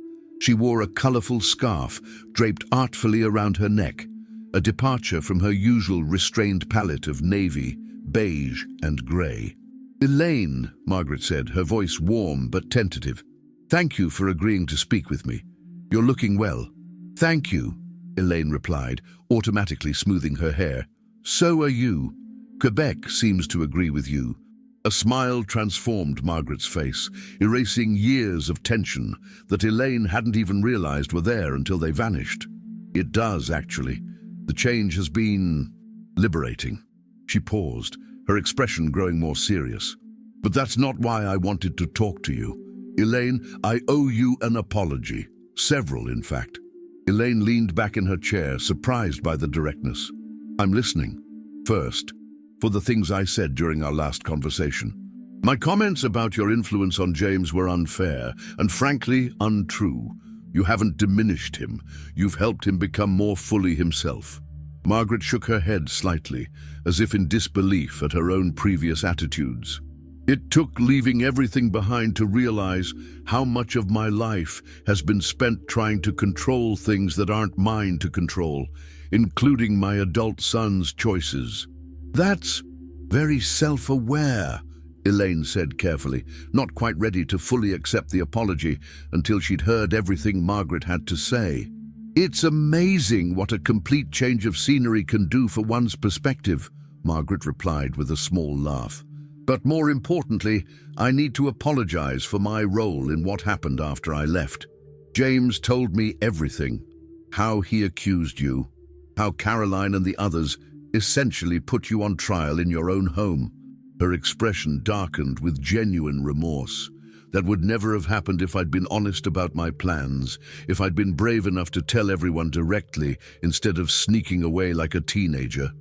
She wore a colorful scarf draped artfully around her neck, a departure from her usual restrained palette of navy, beige, and gray. "Elaine," Margaret said, her voice warm but tentative. "Thank you for agreeing to speak with me. You're looking well." "Thank you," Elaine replied, automatically smoothing her hair. "So are you. Quebec seems to agree with you." A smile transformed Margaret's face, erasing years of tension that Elaine hadn't even realized were there until they vanished. "It does, actually. The change has been liberating." She paused, her expression growing more serious. "But that's not why I wanted to talk to you. Elaine, I owe you an apology. Several, in fact." Elaine leaned back in her chair, surprised by the directness. "I'm listening. First, for the things I said during our last conversation. My comments about your influence on James were unfair and frankly untrue. You haven't diminished him. You've helped him become more fully himself." Margaret shook her head slightly, as if in disbelief at her own previous attitudes. "It took leaving everything behind to realize how much of my life has been spent trying to control things that aren't mine to control, including my adult son's choices." "That's very self-aware," Elaine said carefully, not quite ready to fully accept the apology until she'd heard everything Margaret had to say. "It's amazing what a complete change of scenery can do for one's perspective," Margaret replied with a small laugh. But more importantly, I need to apologize for my role in what happened after I left. James told me everything. How he accused you, how Caroline and the others essentially put you on trial in your own home. Her expression darkened with genuine remorse. That would never have happened if I'd been honest about my plans, if I'd been brave enough to tell everyone directly instead of sneaking away like a teenager.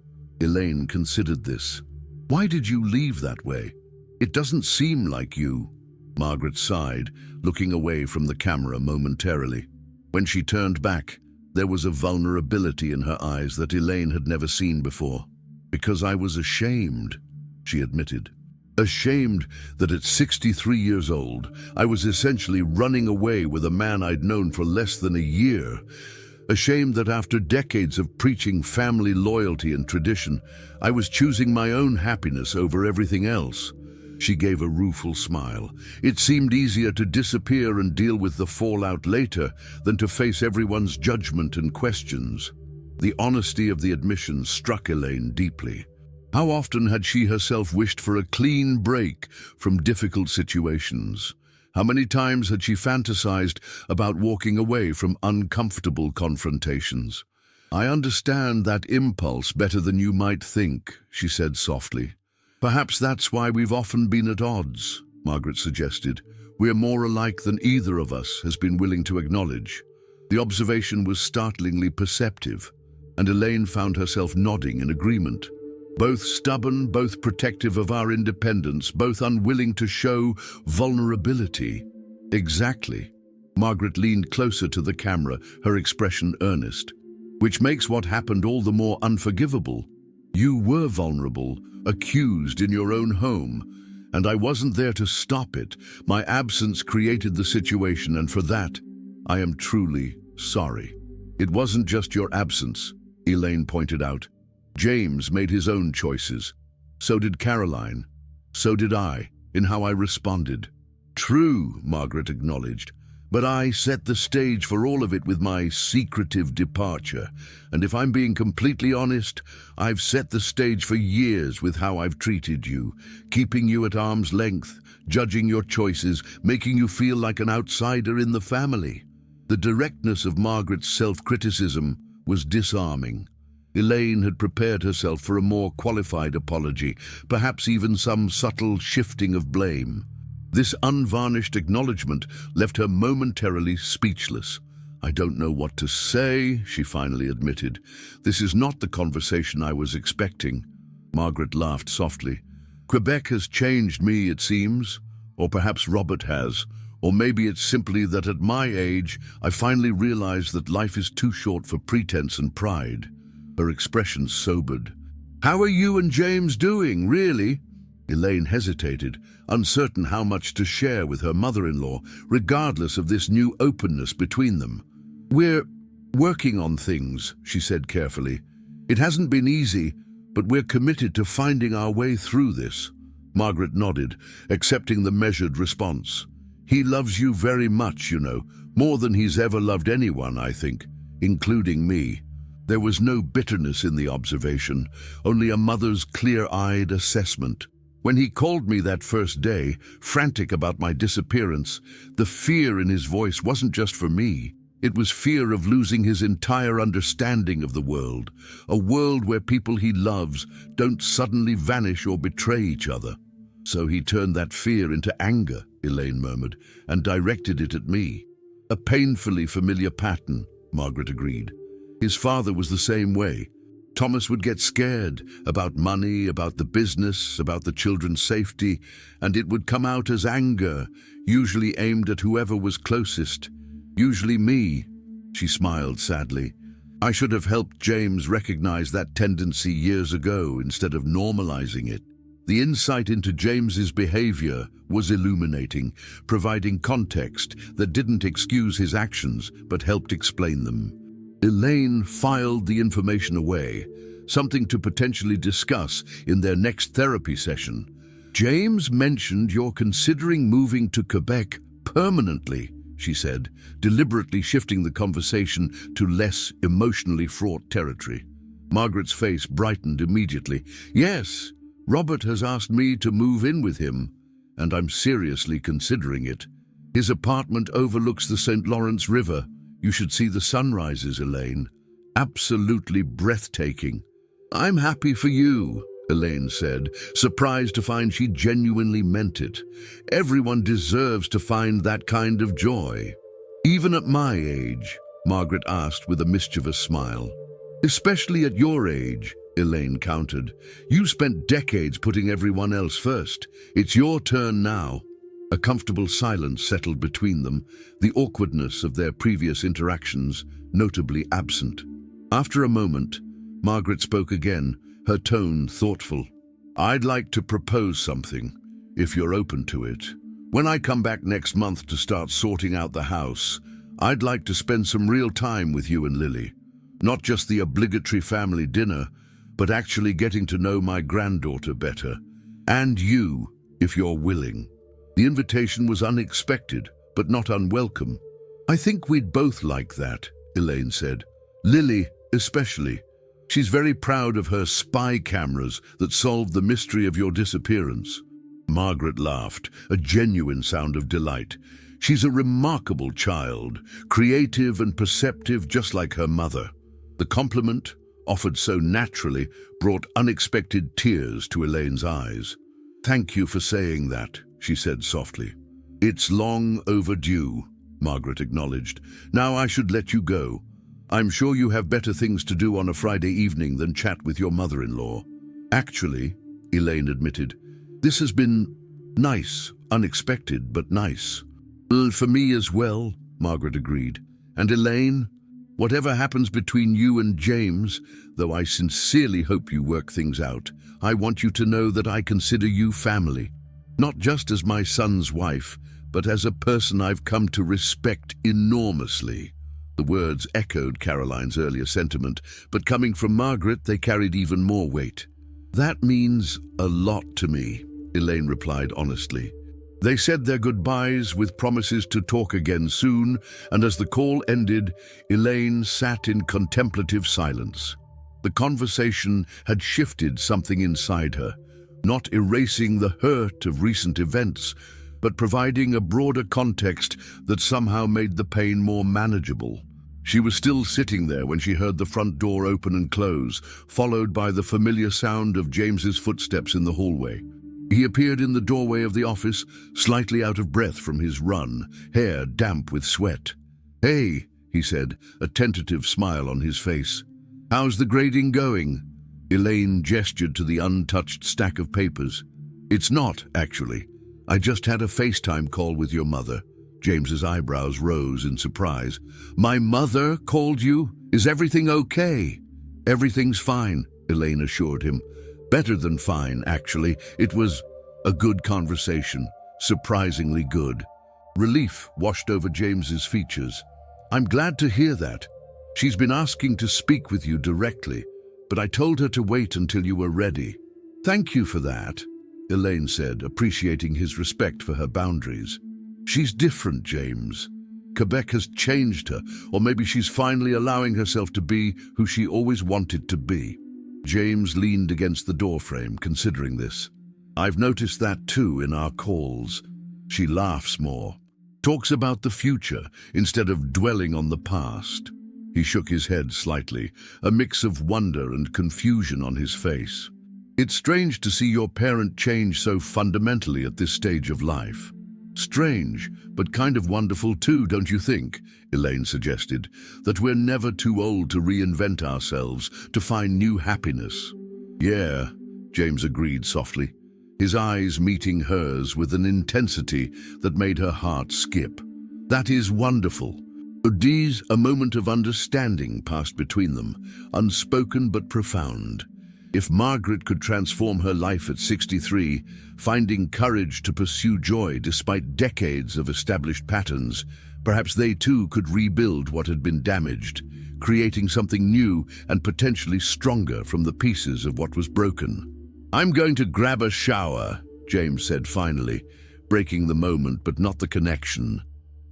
Elaine considered this. Why did you leave that way? It doesn't seem like you. Margaret sighed, looking away from the camera momentarily. When she turned back, there was a vulnerability in her eyes that Elaine had never seen before. Because I was ashamed, she admitted. Ashamed that at 63 years old, I was essentially running away with a man I'd known for less than a year. Ashamed that after decades of preaching family loyalty and tradition, I was choosing my own happiness over everything else. She gave a rueful smile. It seemed easier to disappear and deal with the fallout later than to face everyone's judgment and questions. The honesty of the admission struck Elaine deeply. How often had she herself wished for a clean break from difficult situations? How many times had she fantasized about walking away from uncomfortable confrontations? I understand that impulse better than you might think, she said softly. Perhaps that's why we've often been at odds, Margaret suggested. We're more alike than either of us has been willing to acknowledge. The observation was startlingly perceptive, and Elaine found herself nodding in agreement. Both stubborn, both protective of our independence, both unwilling to show vulnerability. Exactly. Margaret leaned closer to the camera, her expression earnest. Which makes what happened all the more unforgivable. You were vulnerable, accused in your own home, and I wasn't there to stop it. My absence created the situation, and for that, I am truly sorry. It wasn't just your absence, Elaine pointed out. James made his own choices. So did Caroline. So did I, in how I responded. True, Margaret acknowledged, but I set the stage for all of it with my secretive departure. And if I'm being completely honest, I've set the stage for years with how I've treated you, keeping you at arm's length, judging your choices, making you feel like an outsider in the family. The directness of Margaret's self-criticism was disarming. Elaine had prepared herself for a more qualified apology, perhaps even some subtle shifting of blame. This unvarnished acknowledgement left her momentarily speechless. I don't know what to say, she finally admitted. This is not the conversation I was expecting. Margaret laughed softly. Quebec has changed me, it seems. Or perhaps Robert has. Or maybe it's simply that at my age, I finally realized that life is too short for pretense and pride. Her expression sobered. How are you and James doing, really? Elaine hesitated, uncertain how much to share with her mother-in-law, regardless of this new openness between them. We're working on things, she said carefully. It hasn't been easy, but we're committed to finding our way through this. Margaret nodded, accepting the measured response. He loves you very much, you know, more than he's ever loved anyone, I think, including me. There was no bitterness in the observation, only a mother's clear-eyed assessment. When he called me that first day, frantic about my disappearance, the fear in his voice wasn't just for me. It was fear of losing his entire understanding of the world, a world where people he loves don't suddenly vanish or betray each other. So he turned that fear into anger, Elaine murmured, and directed it at me. A painfully familiar pattern, Margaret agreed. His father was the same way. Thomas would get scared about money, about the business, about the children's safety, and it would come out as anger, usually aimed at whoever was closest. Usually me, she smiled sadly. I should have helped James recognize that tendency years ago instead of normalizing it. The insight into James's behavior was illuminating, providing context that didn't excuse his actions but helped explain them. Elaine filed the information away, something to potentially discuss in their next therapy session. James mentioned you're considering moving to Quebec permanently, she said, deliberately shifting the conversation to less emotionally fraught territory. Margaret's face brightened immediately. Yes, Robert has asked me to move in with him, and I'm seriously considering it. His apartment overlooks the St. Lawrence River. You should see the sunrises, Elaine. Absolutely breathtaking. I'm happy for you, Elaine said, surprised to find she genuinely meant it. Everyone deserves to find that kind of joy. Even at my age, Margaret asked with a mischievous smile. Especially at your age, Elaine countered. You spent decades putting everyone else first. It's your turn now. A comfortable silence settled between them, the awkwardness of their previous interactions notably absent. After a moment, Margaret spoke again, her tone thoughtful. I'd like to propose something, if you're open to it. When I come back next month to start sorting out the house, I'd like to spend some real time with you and Lily. Not just the obligatory family dinner, but actually getting to know my granddaughter better. And you, if you're willing. The invitation was unexpected, but not unwelcome. I think we'd both like that, Elaine said. Lily, especially. She's very proud of her spy cameras that solved the mystery of your disappearance. Margaret laughed, a genuine sound of delight. She's a remarkable child, creative and perceptive just like her mother. The compliment, offered so naturally, brought unexpected tears to Elaine's eyes. Thank you for saying that, she said softly. It's long overdue, Margaret acknowledged. Now I should let you go. I'm sure you have better things to do on a Friday evening than chat with your mother-in-law. Actually, Elaine admitted, this has been nice, unexpected, but nice. For me as well, Margaret agreed. And Elaine, whatever happens between you and James, though I sincerely hope you work things out, I want you to know that I consider you family. Not just as my son's wife, but as a person I've come to respect enormously. The words echoed Caroline's earlier sentiment, but coming from Margaret, they carried even more weight. That means a lot to me, Elaine replied honestly. They said their goodbyes with promises to talk again soon, and as the call ended, Elaine sat in contemplative silence. The conversation had shifted something inside her, not erasing the hurt of recent events, but providing a broader context that somehow made the pain more manageable. She was still sitting there when she heard the front door open and close, followed by the familiar sound of James's footsteps in the hallway. He appeared in the doorway of the office, slightly out of breath from his run, hair damp with sweat. "Hey," he said, a tentative smile on his face. "How's the grading going?" Elaine gestured to the untouched stack of papers. "It's not, actually. I just had a FaceTime call with your mother." James's eyebrows rose in surprise. "My mother called you? Is everything okay?" "Everything's fine," Elaine assured him. "Better than fine, actually. It was a good conversation, surprisingly good." Relief washed over James's features. "I'm glad to hear that. She's been asking to speak with you directly, but I told her to wait until you were ready." "Thank you for that," Elaine said, appreciating his respect for her boundaries. "She's different, James. Quebec has changed her, or maybe she's finally allowing herself to be who she always wanted to be." James leaned against the doorframe, considering this. "I've noticed that too in our calls. She laughs more, talks about the future instead of dwelling on the past." He shook his head slightly, a mix of wonder and confusion on his face. "It's strange to see your parent change so fundamentally at this stage of life." "Strange, but kind of wonderful too, don't you think?" Elaine suggested. "That we're never too old to reinvent ourselves, to find new happiness." "Yeah," James agreed softly, his eyes meeting hers with an intensity that made her heart skip. "That is wonderful." A moment of understanding passed between them, unspoken but profound. If Margaret could transform her life at 63, finding courage to pursue joy despite decades of established patterns, perhaps they too could rebuild what had been damaged, creating something new and potentially stronger from the pieces of what was broken. "I'm going to grab a shower," James said finally, breaking the moment but not the connection.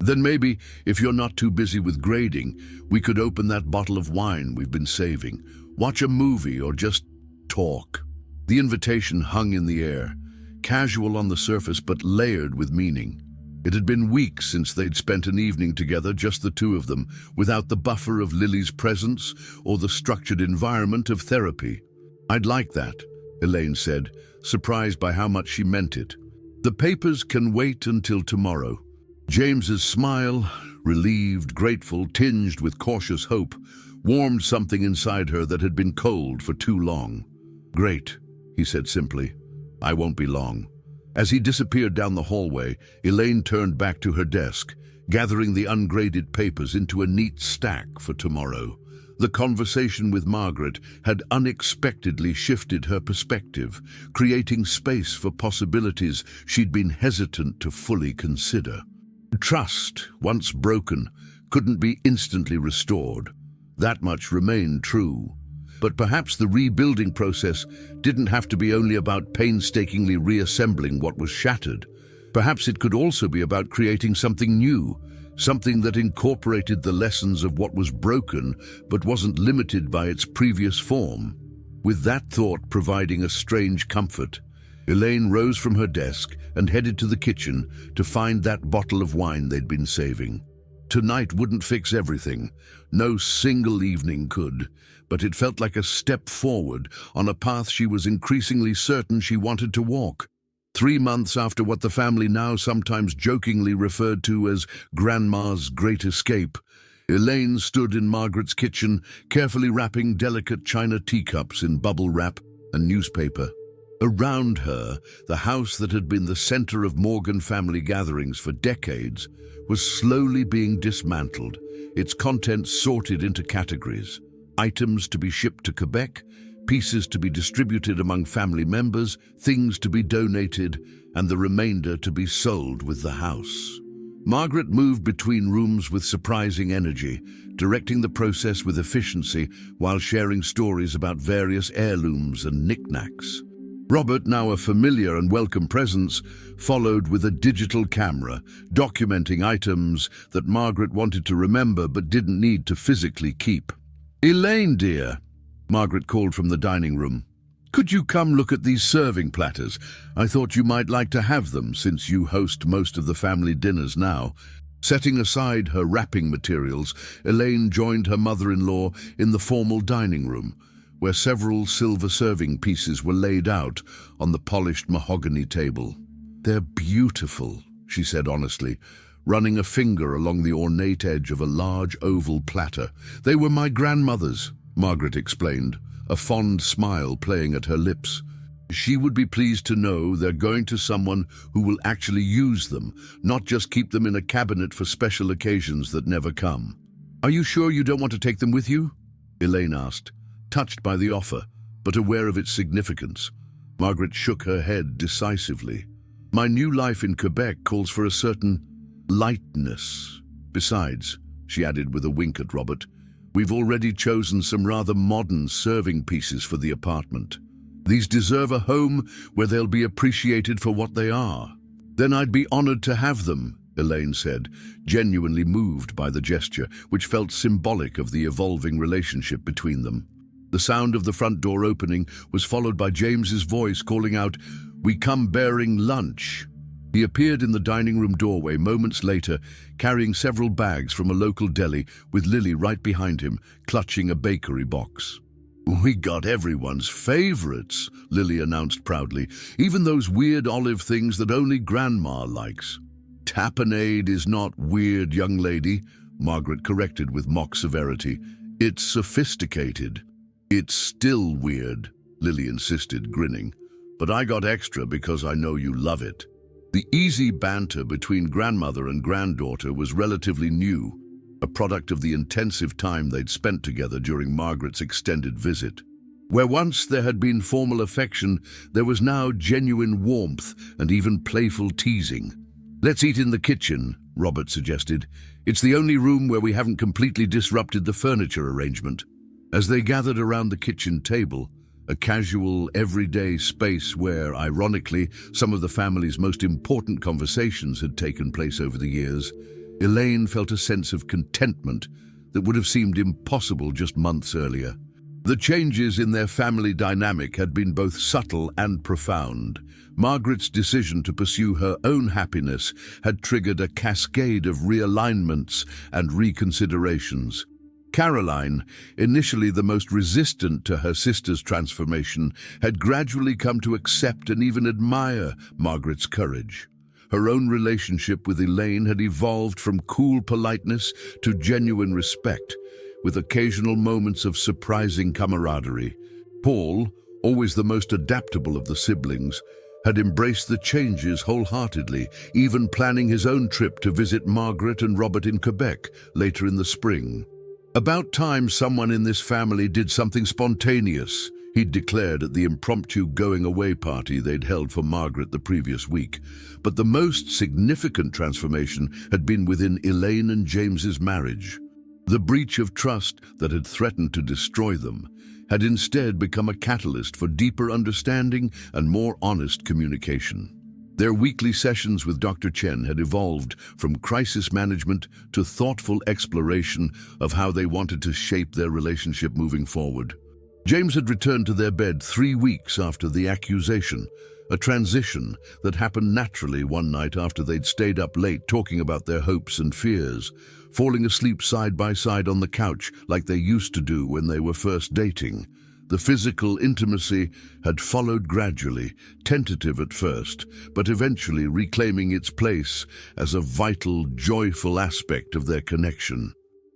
"Then maybe, if you're not too busy with grading, we could open that bottle of wine we've been saving, watch a movie, or just talk." The invitation hung in the air, casual on the surface but layered with meaning. It had been weeks since they'd spent an evening together, just the two of them, without the buffer of Lily's presence or the structured environment of therapy. "I'd like that," Elaine said, surprised by how much she meant it. "The papers can wait until tomorrow." James's smile, relieved, grateful, tinged with cautious hope, warmed something inside her that had been cold for too long. "Great," he said simply. "I won't be long." As he disappeared down the hallway, Elaine turned back to her desk, gathering the ungraded papers into a neat stack for tomorrow. The conversation with Margaret had unexpectedly shifted her perspective, creating space for possibilities she'd been hesitant to fully consider. Trust, once broken, couldn't be instantly restored. That much remained true. But perhaps the rebuilding process didn't have to be only about painstakingly reassembling what was shattered. Perhaps it could also be about creating something new, something that incorporated the lessons of what was broken but wasn't limited by its previous form. With that thought providing a strange comfort, Elaine rose from her desk and headed to the kitchen to find that bottle of wine they'd been saving. Tonight wouldn't fix everything. No single evening could, but it felt like a step forward on a path she was increasingly certain she wanted to walk. 3 months after what the family now sometimes jokingly referred to as Grandma's Great Escape, Elaine stood in Margaret's kitchen, carefully wrapping delicate china teacups in bubble wrap and newspaper. Around her, the house that had been the center of Morgan family gatherings for decades was slowly being dismantled, its contents sorted into categories: items to be shipped to Quebec, pieces to be distributed among family members, things to be donated, and the remainder to be sold with the house. Margaret moved between rooms with surprising energy, directing the process with efficiency while sharing stories about various heirlooms and knickknacks. Robert, now a familiar and welcome presence, followed with a digital camera, documenting items that Margaret wanted to remember but didn't need to physically keep. "Elaine, dear," Margaret called from the dining room. "Could you come look at these serving platters? I thought you might like to have them since you host most of the family dinners now." Setting aside her wrapping materials, Elaine joined her mother-in-law in the formal dining room, where several silver serving pieces were laid out on the polished mahogany table. "They're beautiful," she said honestly, running a finger along the ornate edge of a large oval platter. "They were my grandmother's," Margaret explained, a fond smile playing at her lips. "She would be pleased to know they're going to someone who will actually use them, not just keep them in a cabinet for special occasions that never come." "Are you sure you don't want to take them with you?" Elaine asked, touched by the offer, but aware of its significance. Margaret shook her head decisively. "My new life in Quebec calls for a certain lightness. Besides," she added with a wink at Robert, "we've already chosen some rather modern serving pieces for the apartment. These deserve a home where they'll be appreciated for what they are." "Then I'd be honored to have them," Elaine said, genuinely moved by the gesture, which felt symbolic of the evolving relationship between them. The sound of the front door opening was followed by James's voice calling out, "We come bearing lunch." He appeared in the dining room doorway moments later, carrying several bags from a local deli, with Lily right behind him, clutching a bakery box. "We got everyone's favorites," Lily announced proudly, "even those weird olive things that only Grandma likes." "Tapenade is not weird, young lady," Margaret corrected with mock severity. "It's sophisticated." "It's still weird," Lily insisted, grinning. "But I got extra because I know you love it." The easy banter between grandmother and granddaughter was relatively new, a product of the intensive time they'd spent together during Margaret's extended visit. Where once there had been formal affection, there was now genuine warmth and even playful teasing. "Let's eat in the kitchen," Robert suggested. "It's the only room where we haven't completely disrupted the furniture arrangement." As they gathered around the kitchen table, a casual, everyday space where, ironically, some of the family's most important conversations had taken place over the years, Elaine felt a sense of contentment that would have seemed impossible just months earlier. The changes in their family dynamic had been both subtle and profound. Margaret's decision to pursue her own happiness had triggered a cascade of realignments and reconsiderations. Caroline, initially the most resistant to her sister's transformation, had gradually come to accept and even admire Margaret's courage. Her own relationship with Elaine had evolved from cool politeness to genuine respect, with occasional moments of surprising camaraderie. Paul, always the most adaptable of the siblings, had embraced the changes wholeheartedly, even planning his own trip to visit Margaret and Robert in Quebec later in the spring. About time someone in this family did something spontaneous, he'd declared at the impromptu going-away party they'd held for Margaret the previous week. But the most significant transformation had been within Elaine and James's marriage. The breach of trust that had threatened to destroy them had instead become a catalyst for deeper understanding and more honest communication. Their weekly sessions with Dr. Chen had evolved from crisis management to thoughtful exploration of how they wanted to shape their relationship moving forward. James had returned to their bed 3 weeks after the accusation, a transition that happened naturally one night after they'd stayed up late talking about their hopes and fears, falling asleep side by side on the couch like they used to do when they were first dating. The physical intimacy had followed gradually, tentative at first, but eventually reclaiming its place as a vital, joyful aspect of their connection.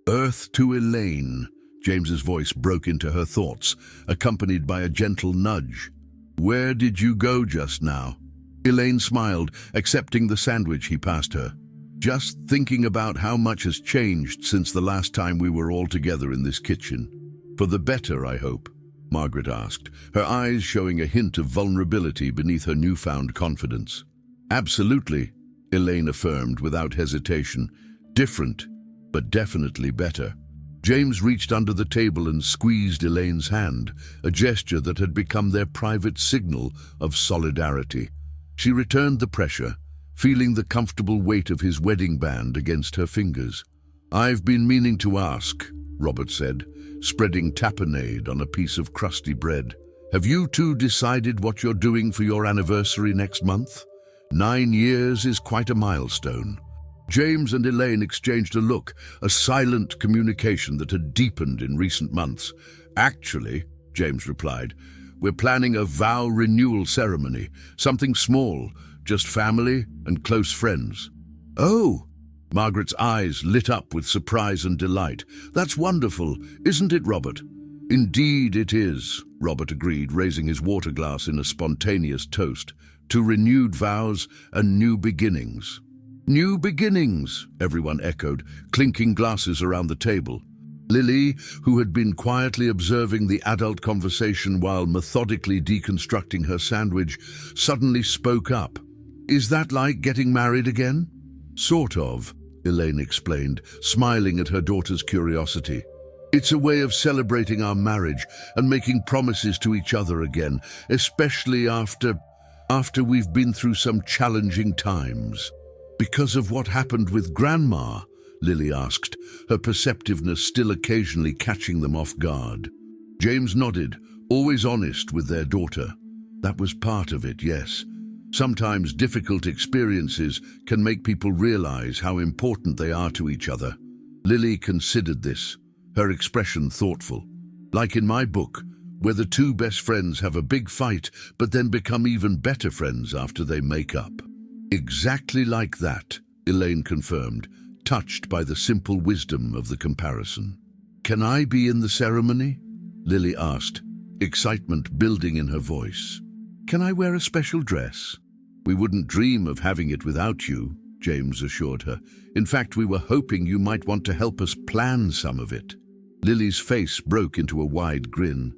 "Earth to Elaine," James's voice broke into her thoughts, accompanied by a gentle nudge. "Where did you go just now?" Elaine smiled, accepting the sandwich he passed her. "Just thinking about how much has changed since the last time we were all together in this kitchen." "For the better, I hope?" Margaret asked, her eyes showing a hint of vulnerability beneath her newfound confidence. "Absolutely," Elaine affirmed without hesitation. "Different, but definitely better." James reached under the table and squeezed Elaine's hand, a gesture that had become their private signal of solidarity. She returned the pressure, feeling the comfortable weight of his wedding band against her fingers. "I've been meaning to ask," Robert said, spreading tapenade on a piece of crusty bread. "Have you two decided what you're doing for your anniversary next month? 9 years is quite a milestone." James and Elaine exchanged a look, a silent communication that had deepened in recent months. "Actually," James replied, "we're planning a vow renewal ceremony, something small, just family and close friends." "Oh!" Margaret's eyes lit up with surprise and delight. "That's wonderful, isn't it, Robert?" "Indeed it is," Robert agreed, raising his water glass in a spontaneous toast. "To renewed vows and new beginnings." "New beginnings," everyone echoed, clinking glasses around the table. Lily, who had been quietly observing the adult conversation while methodically deconstructing her sandwich, suddenly spoke up. "Is that like getting married again?" "Sort of," Elaine explained, smiling at her daughter's curiosity. "It's a way of celebrating our marriage and making promises to each other again, especially after we've been through some challenging times." "Because of what happened with Grandma?" Lily asked, her perceptiveness still occasionally catching them off guard. James nodded, always honest with their daughter. "That was part of it, yes. Sometimes difficult experiences can make people realize how important they are to each other." Lily considered this, her expression thoughtful. "Like in my book, where the two best friends have a big fight but then become even better friends after they make up." "Exactly like that," Elaine confirmed, touched by the simple wisdom of the comparison. "Can I be in the ceremony?" Lily asked, excitement building in her voice. "Can I wear a special dress?" "We wouldn't dream of having it without you," James assured her. "In fact, we were hoping you might want to help us plan some of it." Lily's face broke into a wide grin.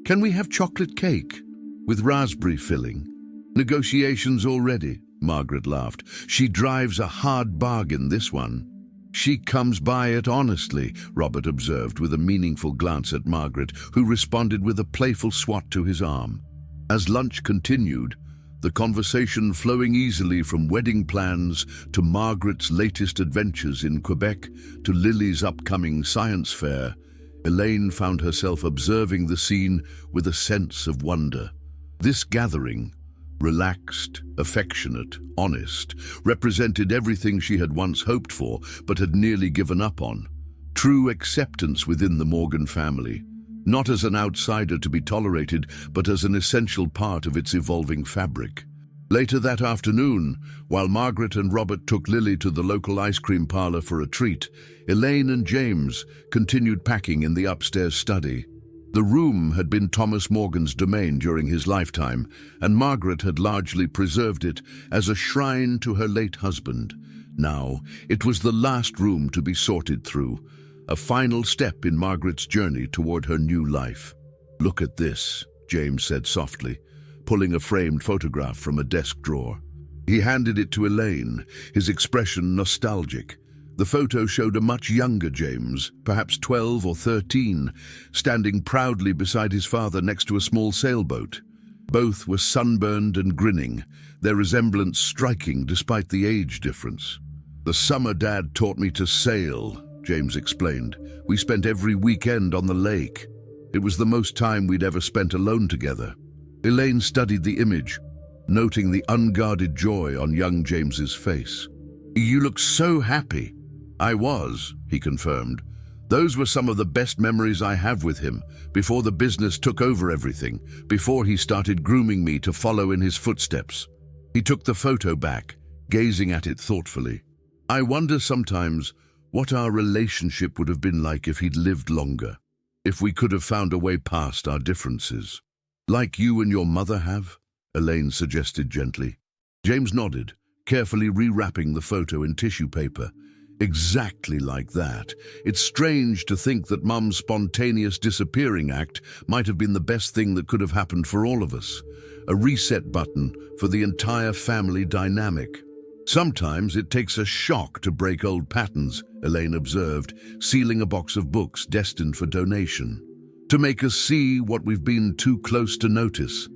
"Can we have chocolate cake with raspberry filling?" "Negotiations already," Margaret laughed. "She drives a hard bargain, this one." "She comes by it honestly," Robert observed with a meaningful glance at Margaret, who responded with a playful swat to his arm. As lunch continued, the conversation flowing easily from wedding plans to Margaret's latest adventures in Quebec to Lily's upcoming science fair, Elaine found herself observing the scene with a sense of wonder. This gathering, relaxed, affectionate, honest, represented everything she had once hoped for but had nearly given up on. True acceptance within the Morgan family, not as an outsider to be tolerated, but as an essential part of its evolving fabric. Later that afternoon, while Margaret and Robert took Lily to the local ice cream parlor for a treat, Elaine and James continued packing in the upstairs study. The room had been Thomas Morgan's domain during his lifetime, and Margaret had largely preserved it as a shrine to her late husband. Now, it was the last room to be sorted through, a final step in Margaret's journey toward her new life. "Look at this," James said softly, pulling a framed photograph from a desk drawer. He handed it to Elaine, his expression nostalgic. The photo showed a much younger James, perhaps 12 or 13, standing proudly beside his father next to a small sailboat. Both were sunburned and grinning, their resemblance striking despite the age difference. "The summer Dad taught me to sail," James explained. "We spent every weekend on the lake. It was the most time we'd ever spent alone together." Elaine studied the image, noting the unguarded joy on young James's face. "You look so happy." "I was," he confirmed. "Those were some of the best memories I have with him, before the business took over everything, before he started grooming me to follow in his footsteps." He took the photo back, gazing at it thoughtfully. "I wonder sometimes what our relationship would have been like if he'd lived longer, if we could have found a way past our differences." "Like you and your mother have?" Elaine suggested gently. James nodded, carefully rewrapping the photo in tissue paper. "Exactly like that. It's strange to think that Mum's spontaneous disappearing act might have been the best thing that could have happened for all of us. A reset button for the entire family dynamic." "Sometimes it takes a shock to break old patterns," Elaine observed, sealing a box of books destined for donation. "To make us see what we've been too close to notice."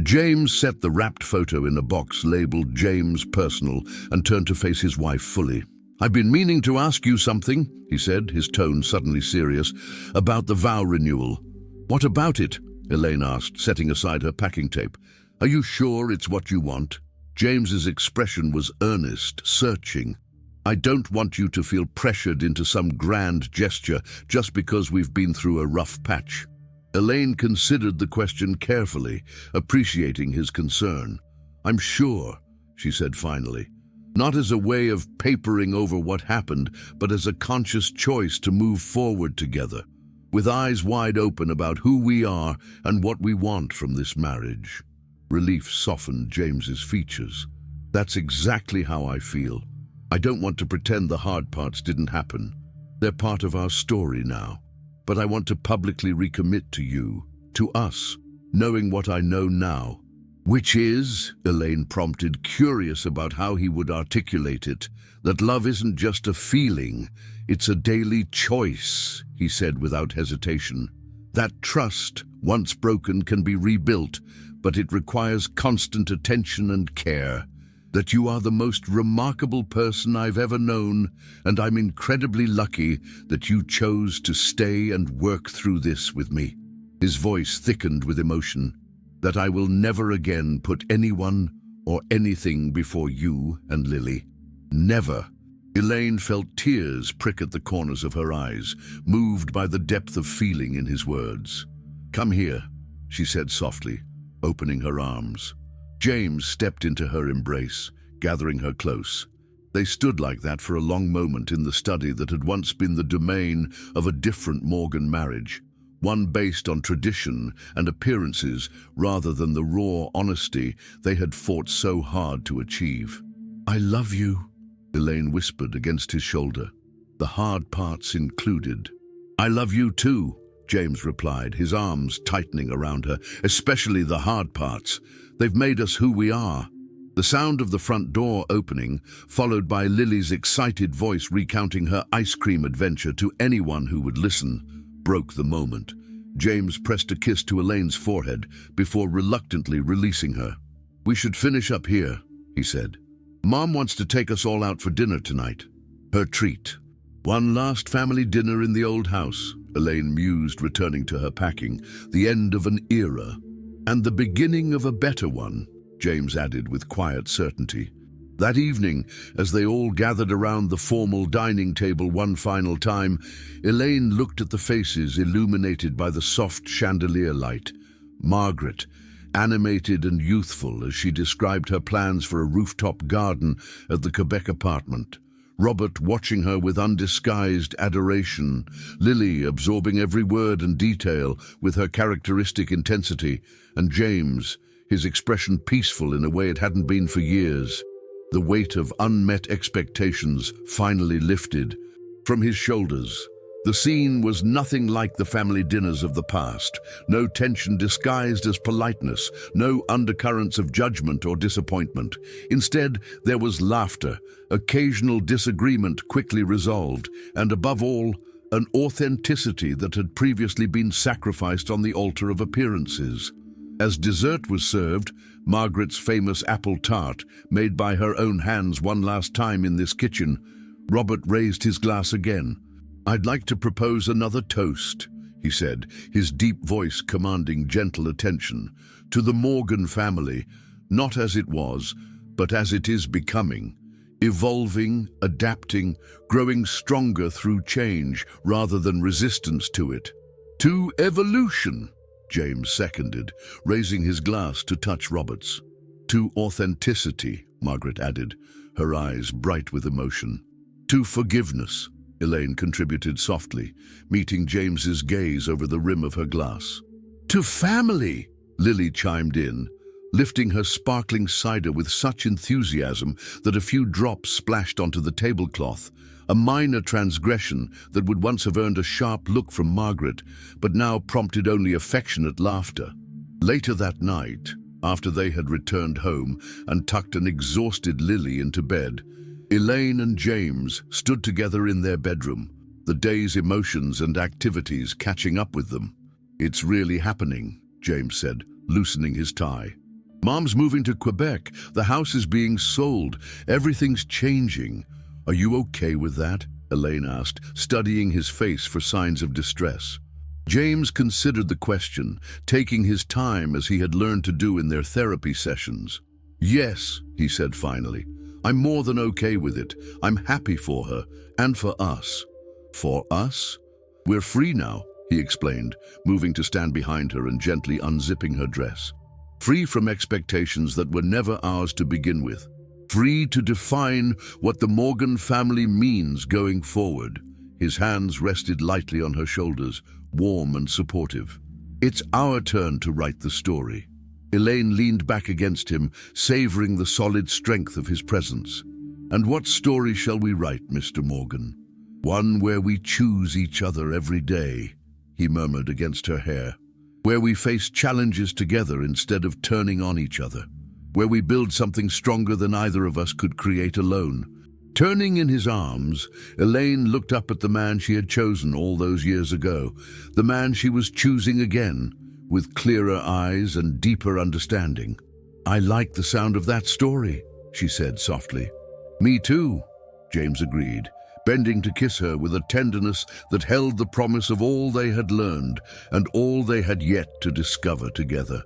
James set the wrapped photo in a box labeled James Personal and turned to face his wife fully. "I've been meaning to ask you something," he said, his tone suddenly serious, "about the vow renewal." "What about it?" Elaine asked, setting aside her packing tape. "Are you sure it's what you want?" James's expression was earnest, searching. "I don't want you to feel pressured into some grand gesture just because we've been through a rough patch." Elaine considered the question carefully, appreciating his concern. "I'm sure," she said finally. "Not as a way of papering over what happened, but as a conscious choice to move forward together, with eyes wide open about who we are and what we want from this marriage." Relief softened James's features. "That's exactly how I feel. I don't want to pretend the hard parts didn't happen. They're part of our story now. But I want to publicly recommit to you, to us, knowing what I know now." "Which is," Elaine prompted, curious about how he would articulate it, "that love isn't just a feeling, it's a daily choice," he said without hesitation. "That trust, once broken, can be rebuilt, but it requires constant attention and care. That you are the most remarkable person I've ever known, and I'm incredibly lucky that you chose to stay and work through this with me." His voice thickened with emotion. "That I will never again put anyone or anything before you and Lily. Never." Elaine felt tears prick at the corners of her eyes, moved by the depth of feeling in his words. "Come here," she said softly, opening her arms. James stepped into her embrace, gathering her close. They stood like that for a long moment in the study that had once been the domain of a different Morgan marriage, one based on tradition and appearances rather than the raw honesty they had fought so hard to achieve. "I love you," Elaine whispered against his shoulder, the hard parts included. "I love you too," James replied, his arms tightening around her, "especially the hard parts. They've made us who we are." The sound of the front door opening, followed by Lily's excited voice recounting her ice cream adventure to anyone who would listen, broke the moment. James pressed a kiss to Elaine's forehead before reluctantly releasing her. "We should finish up here," he said. "Mom wants to take us all out for dinner tonight. Her treat." One last family dinner in the old house, Elaine mused, returning to her packing. The end of an era. And the beginning of a better one, James added with quiet certainty. That evening, as they all gathered around the formal dining table one final time, Elaine looked at the faces illuminated by the soft chandelier light. Margaret, animated and youthful as she described her plans for a rooftop garden at the Quebec apartment. Robert watching her with undisguised adoration. Lily absorbing every word and detail with her characteristic intensity. And James, his expression peaceful in a way it hadn't been for years. The weight of unmet expectations finally lifted from his shoulders. The scene was nothing like the family dinners of the past. No tension disguised as politeness, no undercurrents of judgment or disappointment. Instead, there was laughter, occasional disagreement quickly resolved, and above all, an authenticity that had previously been sacrificed on the altar of appearances. As dessert was served, Margaret's famous apple tart, made by her own hands one last time in this kitchen, Robert raised his glass again. "I'd like to propose another toast," he said, his deep voice commanding gentle attention, "to the Morgan family, not as it was, but as it is becoming, evolving, adapting, growing stronger through change rather than resistance to it. To evolution," James seconded, raising his glass to touch Robert's. "To authenticity," Margaret added, her eyes bright with emotion. "To forgiveness," Elaine contributed softly, meeting James's gaze over the rim of her glass. "To family," Lily chimed in, lifting her sparkling cider with such enthusiasm that a few drops splashed onto the tablecloth, a minor transgression that would once have earned a sharp look from Margaret, but now prompted only affectionate laughter. Later that night, after they had returned home and tucked an exhausted Lily into bed, Elaine and James stood together in their bedroom, the day's emotions and activities catching up with them. "It's really happening," James said, loosening his tie. "Mom's moving to Quebec. The house is being sold. Everything's changing. Are you okay with that?" Elaine asked, studying his face for signs of distress. James considered the question, taking his time as he had learned to do in their therapy sessions. "Yes," he said finally. "I'm more than okay with it. I'm happy for her, and for us." "For us? We're free now," he explained, moving to stand behind her and gently unzipping her dress. "Free from expectations that were never ours to begin with. Free to define what the Morgan family means going forward." His hands rested lightly on her shoulders, warm and supportive. "It's our turn to write the story." Elaine leaned back against him, savoring the solid strength of his presence. "And what story shall we write, Mr. Morgan?" "One where we choose each other every day," he murmured against her hair. "Where we face challenges together instead of turning on each other. Where we build something stronger than either of us could create alone." Turning in his arms, Elaine looked up at the man she had chosen all those years ago, the man she was choosing again, with clearer eyes and deeper understanding. "I like the sound of that story," she said softly. "Me too," James agreed, bending to kiss her with a tenderness that held the promise of all they had learned and all they had yet to discover together.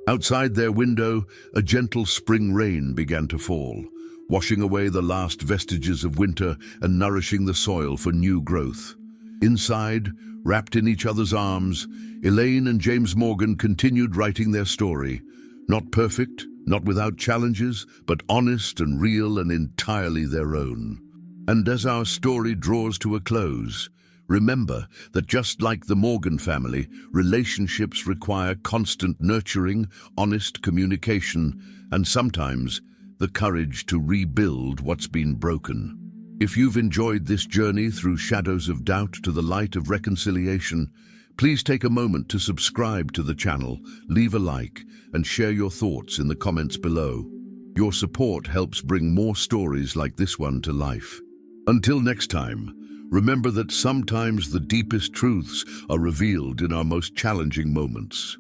Outside their window, a gentle spring rain began to fall, washing away the last vestiges of winter and nourishing the soil for new growth. Inside, wrapped in each other's arms, Elaine and James Morgan continued writing their story. Not perfect, not without challenges, but honest and real and entirely their own. And as our story draws to a close, remember that just like the Morgan family, relationships require constant nurturing, honest communication, and sometimes the courage to rebuild what's been broken. If you've enjoyed this journey through shadows of doubt to the light of reconciliation, please take a moment to subscribe to the channel, leave a like, and share your thoughts in the comments below. Your support helps bring more stories like this one to life. Until next time, remember that sometimes the deepest truths are revealed in our most challenging moments.